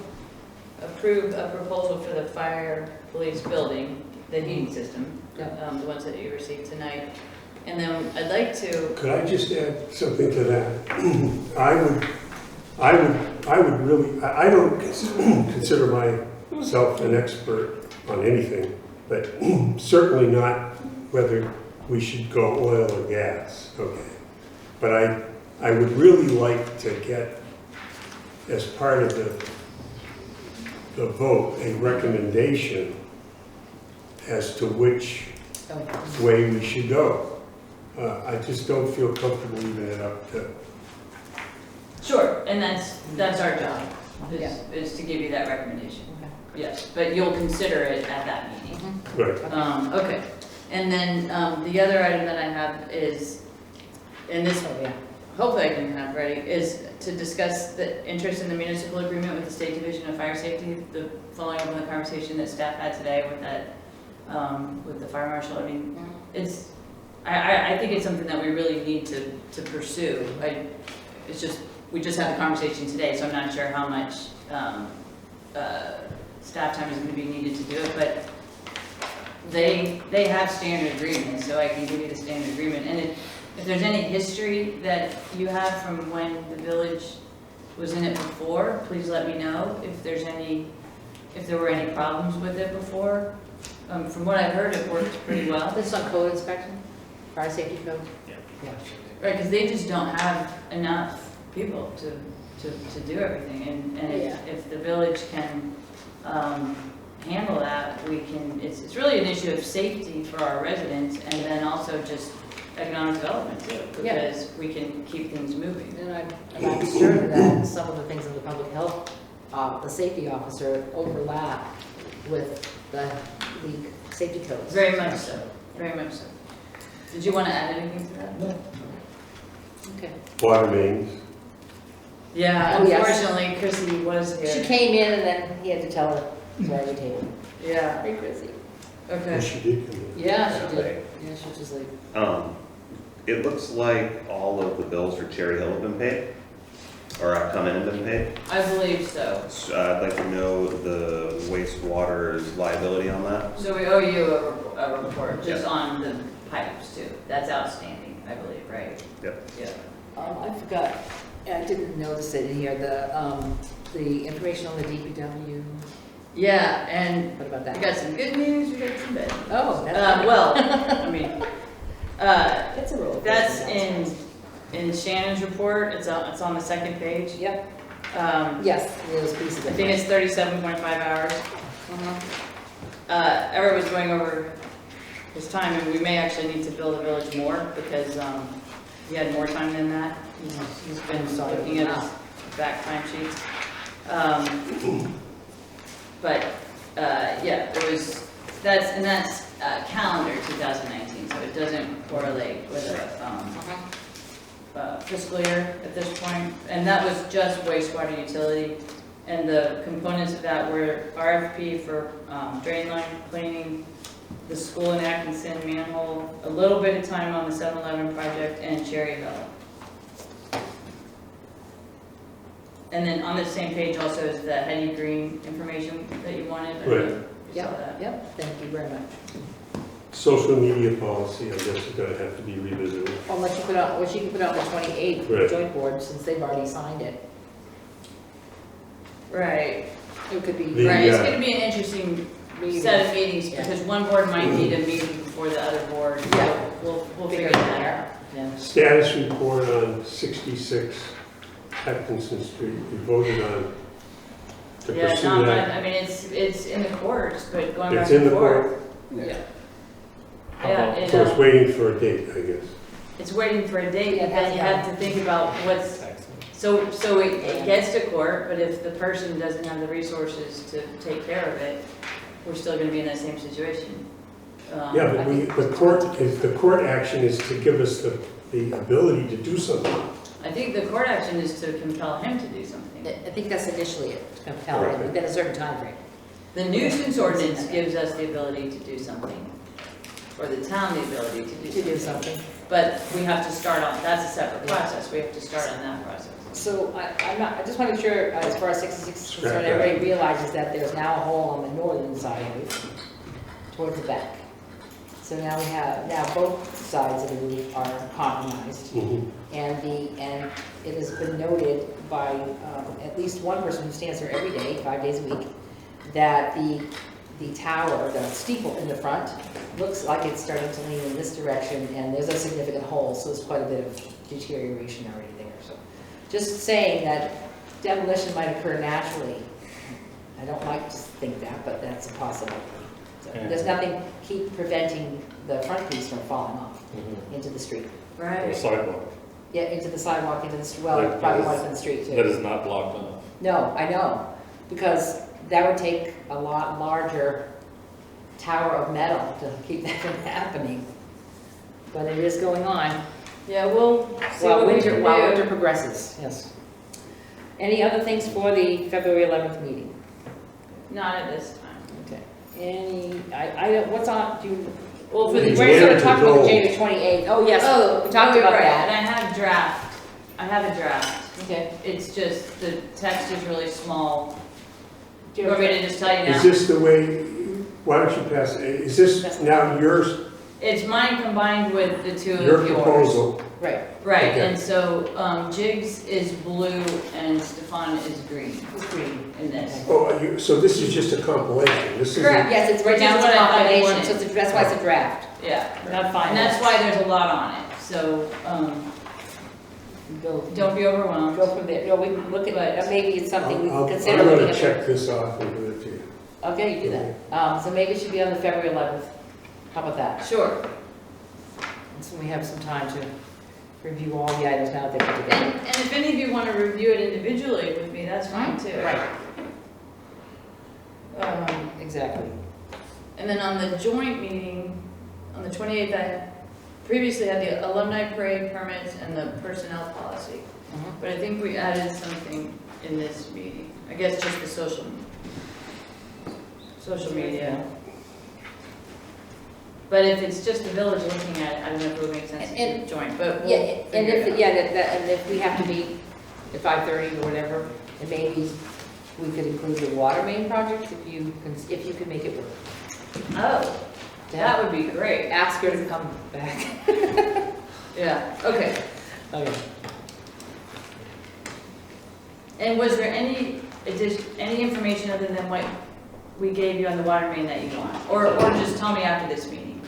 a proposal for the fire police building, the heating system, Yeah. the ones that you received tonight. And then I'd like to, Could I just add something to that? I would really, I don't consider myself an expert on anything, but certainly not whether we should go oil or gas, okay? But I would really like to get, as part of the vote, a recommendation as to which way we should go. I just don't feel comfortable leaving it up to. sure, and that's our job, Yeah. is to give you that recommendation. Okay. Yes, but you'll consider it at that meeting. Right. Okay, and then the other item that I have is, and this, Oh, yeah. hopefully I can have ready, is to discuss the interest in the municipal agreement with the State Division of Fire Safety, following up on the conversation that staff had today with that, with the fire marshal. I mean, it's, I think it's something that we really need to pursue. It's just, we just had the conversation today, so I'm not sure how much staff time is going to be needed to do it, but they have standard agreements, so I can give you the standard agreement. And if there's any history that you have from when the village was in it before, please let me know if there were any problems with it before. From what I've heard, it worked pretty well. This is on code inspection, fire safety code? Yeah. Yeah. Right, because they just don't have enough people to do everything. And Yeah. if the village can handle that, it's really an issue of safety for our residents and then also just economic development too, Yeah. because we can keep things moving. And I'm sure that some of the things in the public health, the safety officer overlap with the league safety codes. Very much so, very much so. Did you want to add anything to that? No. Okay. Water mains. Yeah, Oh, yes. unfortunately, Chrissy was She here. came in and then he had to tell her, sorry, we tabled. Yeah, Hey, Chrissy. Oh, okay. she did come in. Yeah, she did. Yeah, she was just like, It looks like all of the bills for Cherry Hill have been paid, or have come in and been paid. I believe so. So I'd like to know the wastewater's liability on that. So we owe you a report just Yeah. on the pipes too. That's outstanding, I believe, right? Yep. Yeah. I forgot, I didn't notice it in here, the information on the DPW. Yeah, and What about we that? got some good news, we got some bad. Oh, that's. Well, I mean, It's a roll. that's in Shannon's report. It's on the second page. Yep, Yes, yes, those pieces. I think it's 37.5 hours. Everett was going over his time, and we may actually need to bill the village more because he had more time than that. He's been looking at his back time sheets. But yeah, that's calendar 2019, so it doesn't correlate with a fiscal year at this point. And that was just wastewater utility. And the components of that were RFP for drain line cleaning, the school in Atkinson manhole, a little bit of time on the 7-Eleven project, and Cherry Hill. And then on the same page also is the Hetty Green information that you wanted. I don't know if you saw that. Yep, thank you very much. Social media policy, I guess, is gonna have to be revisited. Unless you put out, what you can put out the 28th Right. joint board, since they've already signed it. Right, It could be. The, right, it's gonna be an interesting meeting. set of meetings, Yeah. because one board might need a meeting before the other board. Yeah. We'll figure that out. Yeah. Status report on 66 Atkinson Street, we voted on to Yeah, pursue not, that. I mean, it's in the courts, but going back It's in and the forth. court, Yeah. How Yeah, about- it, so it's waiting for a date, I guess. it's waiting for a date, Yeah, but then you have to think about what's, so it gets to court, but if the person doesn't have the resources to take care of it, we're still gonna be in that same situation. Yeah, I but think- the court action is to give us the ability to do something. I think the court action is to compel him to do something. I think that's initially it, to compel it Right. within a certain time frame. The nuisance ordinance gives us the ability to do something, or the town the ability To do something. But we have to start on, that's a separate process, we have to start on that process. So I just want to make sure, as far as 66 is Scrap concerned, that. everybody realizes that there's now a hole on the northern side of it, towards the back. So now both sides of the roof are compromised. Mhm. And it has been noted by at least one person who stands there every day, 5 days a week, that the tower, the steeple in the front, looks like it's starting to lean in this direction, and there's a significant hole, so there's quite a bit of deterioration already there. So, just saying that demolition might occur naturally. I don't like to think that, but that's a possibility. So, Yeah. there's nothing keep preventing the front piece from falling off Mhm. into the street. Or Right. sidewalk, Yeah, into the sidewalk, into the, well, Like, probably that one is- up in the street too. that is not blocked off. No, I know, because that would take a lot larger tower of metal to keep that from happening. But it is going on. Yeah, we'll see While what we winter, can while winter do. progresses, yes. Any other things for the February 11th meeting? Not at this time. Okay. Any, I don't, what's on, do you, Well, for the. It's we're gonna winter talk about the control. January 28th. Oh, yes, Oh, we talked you're about right, that. And I have a draft. Okay. It's just, the text is really small. Do You want me to just tell you Is now? this the way, why don't you pass, is this now yours, It's mine combined with the two your of yours. proposal? Right, Right, Okay. and so Jigs is blue and Stefan is green it's green. in this. Oh, so this is just a compilation, this isn't? Correct. Yes, it's right Which now, is it's a what I thought you combination, wanted. so that's why it's a draft. Yeah, Not final. and that's why there's a lot on it, so, Go, Don't be overwhelmed. go from there. No, we can look at, maybe it's something we can I'm consider looking gonna at. check this off and give it to you. Okay, you do that. So maybe it should be on the February 11th. How about that? Sure. So we have some time to review all the items now that they're put together. And if any of you want to review it individually with me, that's fine too. Right, Um, exactly. And then on the joint meeting, on the 28th, I previously had the alumni parade permits and the personnel policy. Mhm. But I think we added something in this meeting. I guess just the social media. But if it's just the village looking at it, I don't know if it would make sense to And- do joint, but we'll Yeah, and figure it if, out. yeah, and if we have to meet at 5:30 or whatever, and maybe we could include the water main project if you can make it work. Oh, that would be great. Ask her to come back. Yeah, okay. Okay. And was there any information other than what we gave you on the water main that you want? Or just tell me after this meeting,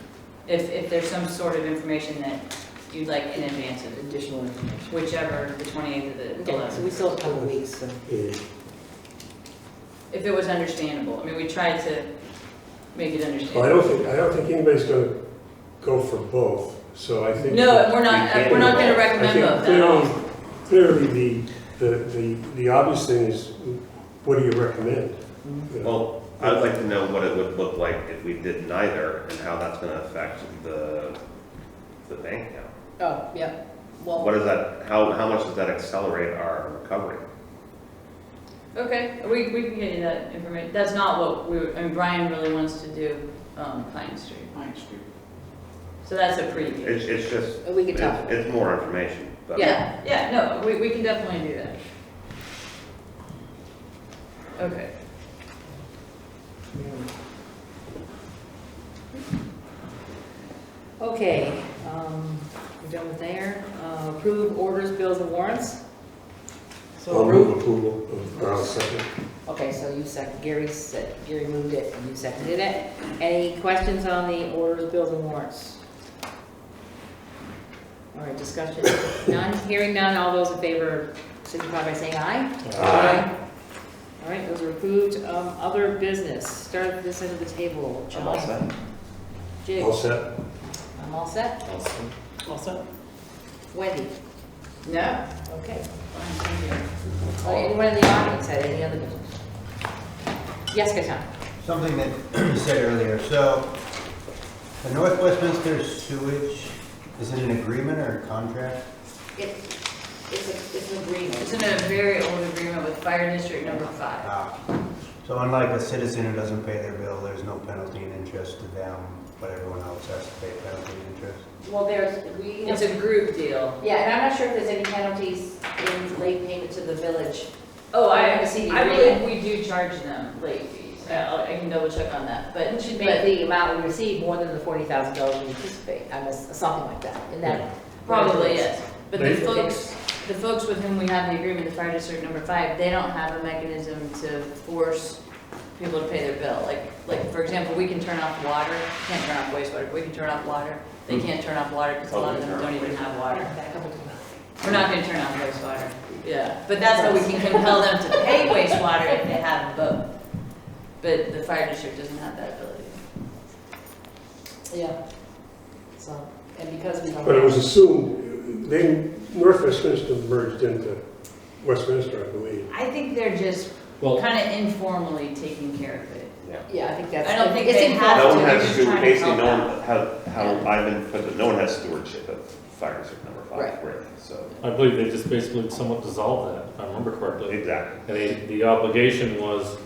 if there's some sort of information that you'd like in advance of Additional information. whichever, the 28th or the Okay, so 11th. we still have a couple weeks, so. Yeah. If it was understandable. I mean, we tried to make it Well, understandable. I don't think anybody's gonna go for both, so I think. No, we're not going to I recommend think both at all. clearly, the obvious thing is, what do you recommend? You know? Well, I'd like to know what it would look like if we did neither and how that's gonna affect the bank account. Oh, yeah. Well, What is that, how much does that accelerate our recovery? Okay, we can get you that information. That's not what I mean, Brian really wants to do Pine Street. So that's a preview. It's just, we can tell. it's more information, but. Yeah, no, we can definitely do that. Okay. Okay, we're done with there. Approve orders, bills, and warrants. I'll move approval of, or I'll second. Okay, so you second, Gary moved it, and you seconded it. Any questions on the orders, bills, and warrants? All right, discussion, none, hearing none, all those in favor signify by saying aye. Aye. All right, those are approved. Other business, start at this end of the table. I'm all set. Jake? All set? I'm all set. All set? Wendy? No? Okay. Fine, thank you. Anyone in the audience had any other business? Yes, Katan? Something that you said earlier, so the North Westminster sewage, is it an agreement or a contract? It's an agreement. It's in a very old agreement with Fire District Number 5. Ah. So unlike a citizen who doesn't pay their bill, there's no penalty and interest to them, but everyone else has to pay penalty and interest? Well, It's a group deal. yeah, and I'm not sure if there's any penalties in late payment to the village. Oh, I I haven't seen the believe agreement. we do charge them late fees. I can double check on that, but. It should make the amount we receive more than the $40,000 we anticipate, something like that, in that. Probably, yes. But the They- folks with whom we have the agreement, the Fire District Number 5, they don't have a mechanism to force people to pay their bill. Like, for example, we can turn off water, can't turn off wastewater, but we can turn off water. They can't turn off water because a lot of them don't even have water. We're not gonna turn off wastewater, yeah. But that's how we can compel them to pay wastewater if they have both. But the fire district doesn't have that ability. Yeah. So, and because we don't. But it was assumed, North Westminster merged into Westminster, I believe. I think they're just Well, kind of informally taking care of it. Yeah, I think that's. I don't think it's they in have No to, one they're has just trying to Casey, help no one, out. how I've been put, no one has stewardship of Fire District Number 5, Right. really, so. I believe they just basically somewhat dissolved that, if I remember correctly. Exactly. And the obligation was,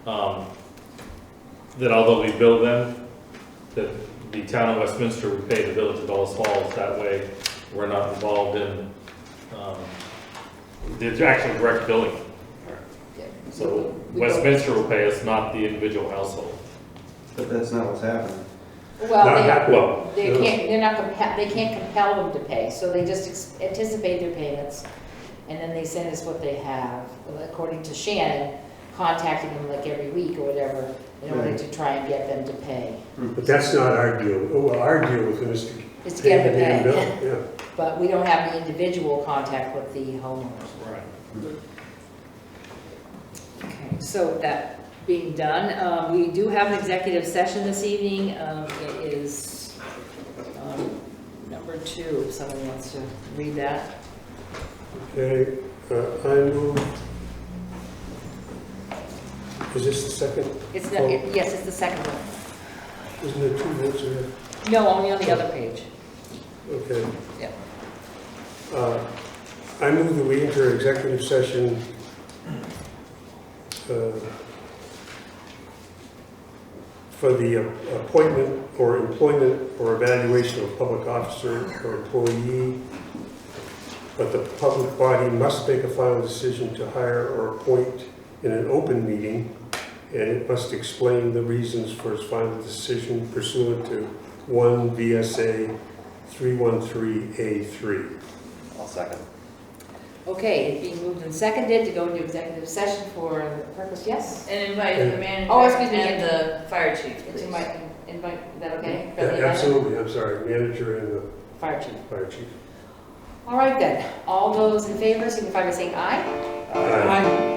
that although we bill them, that the town of Westminster would pay the village of Bellows Falls, that way we're not involved in, the actual direct billing. Yeah. So We go- Westminster will pay us, not the individual household. But that's not what's happening. Well, Not they, happening. Well, they can't compel them to pay, so they just anticipate their payments, and then they send us what they have, according to Shannon, contacting them like every week or whatever, in order to try and get them to pay. But that's not our deal. Oh, well, our deal with them is to. Is to get them to pay the pay. damn bill, yeah. but we don't have the individual contact with the homeowners. Right. Okay, so that being done, we do have an executive session this evening. It is number 2, if someone wants to read that. Okay, I move, is this the second? It's not, yes, it's the second one. Isn't there 2 votes here? No, only on the other page. Okay. Yeah. I move that we enter executive session for the appointment or employment or evaluation of a public officer or employee, but the public body must make a final decision to hire or appoint in an open meeting, and it must explain the reasons for its final decision pursuant to 1 VSA 313A3. I'll second. Okay, it's being moved and seconded to go into executive session for the purpose, yes? And invite the manager Oh, excuse me, and the fire chief, It's please. invite, is that okay? Yeah, absolutely, I'm sorry, manager and the Fire chief. fire chief. All right then, all those in favor signify by saying aye. Aye. Aye.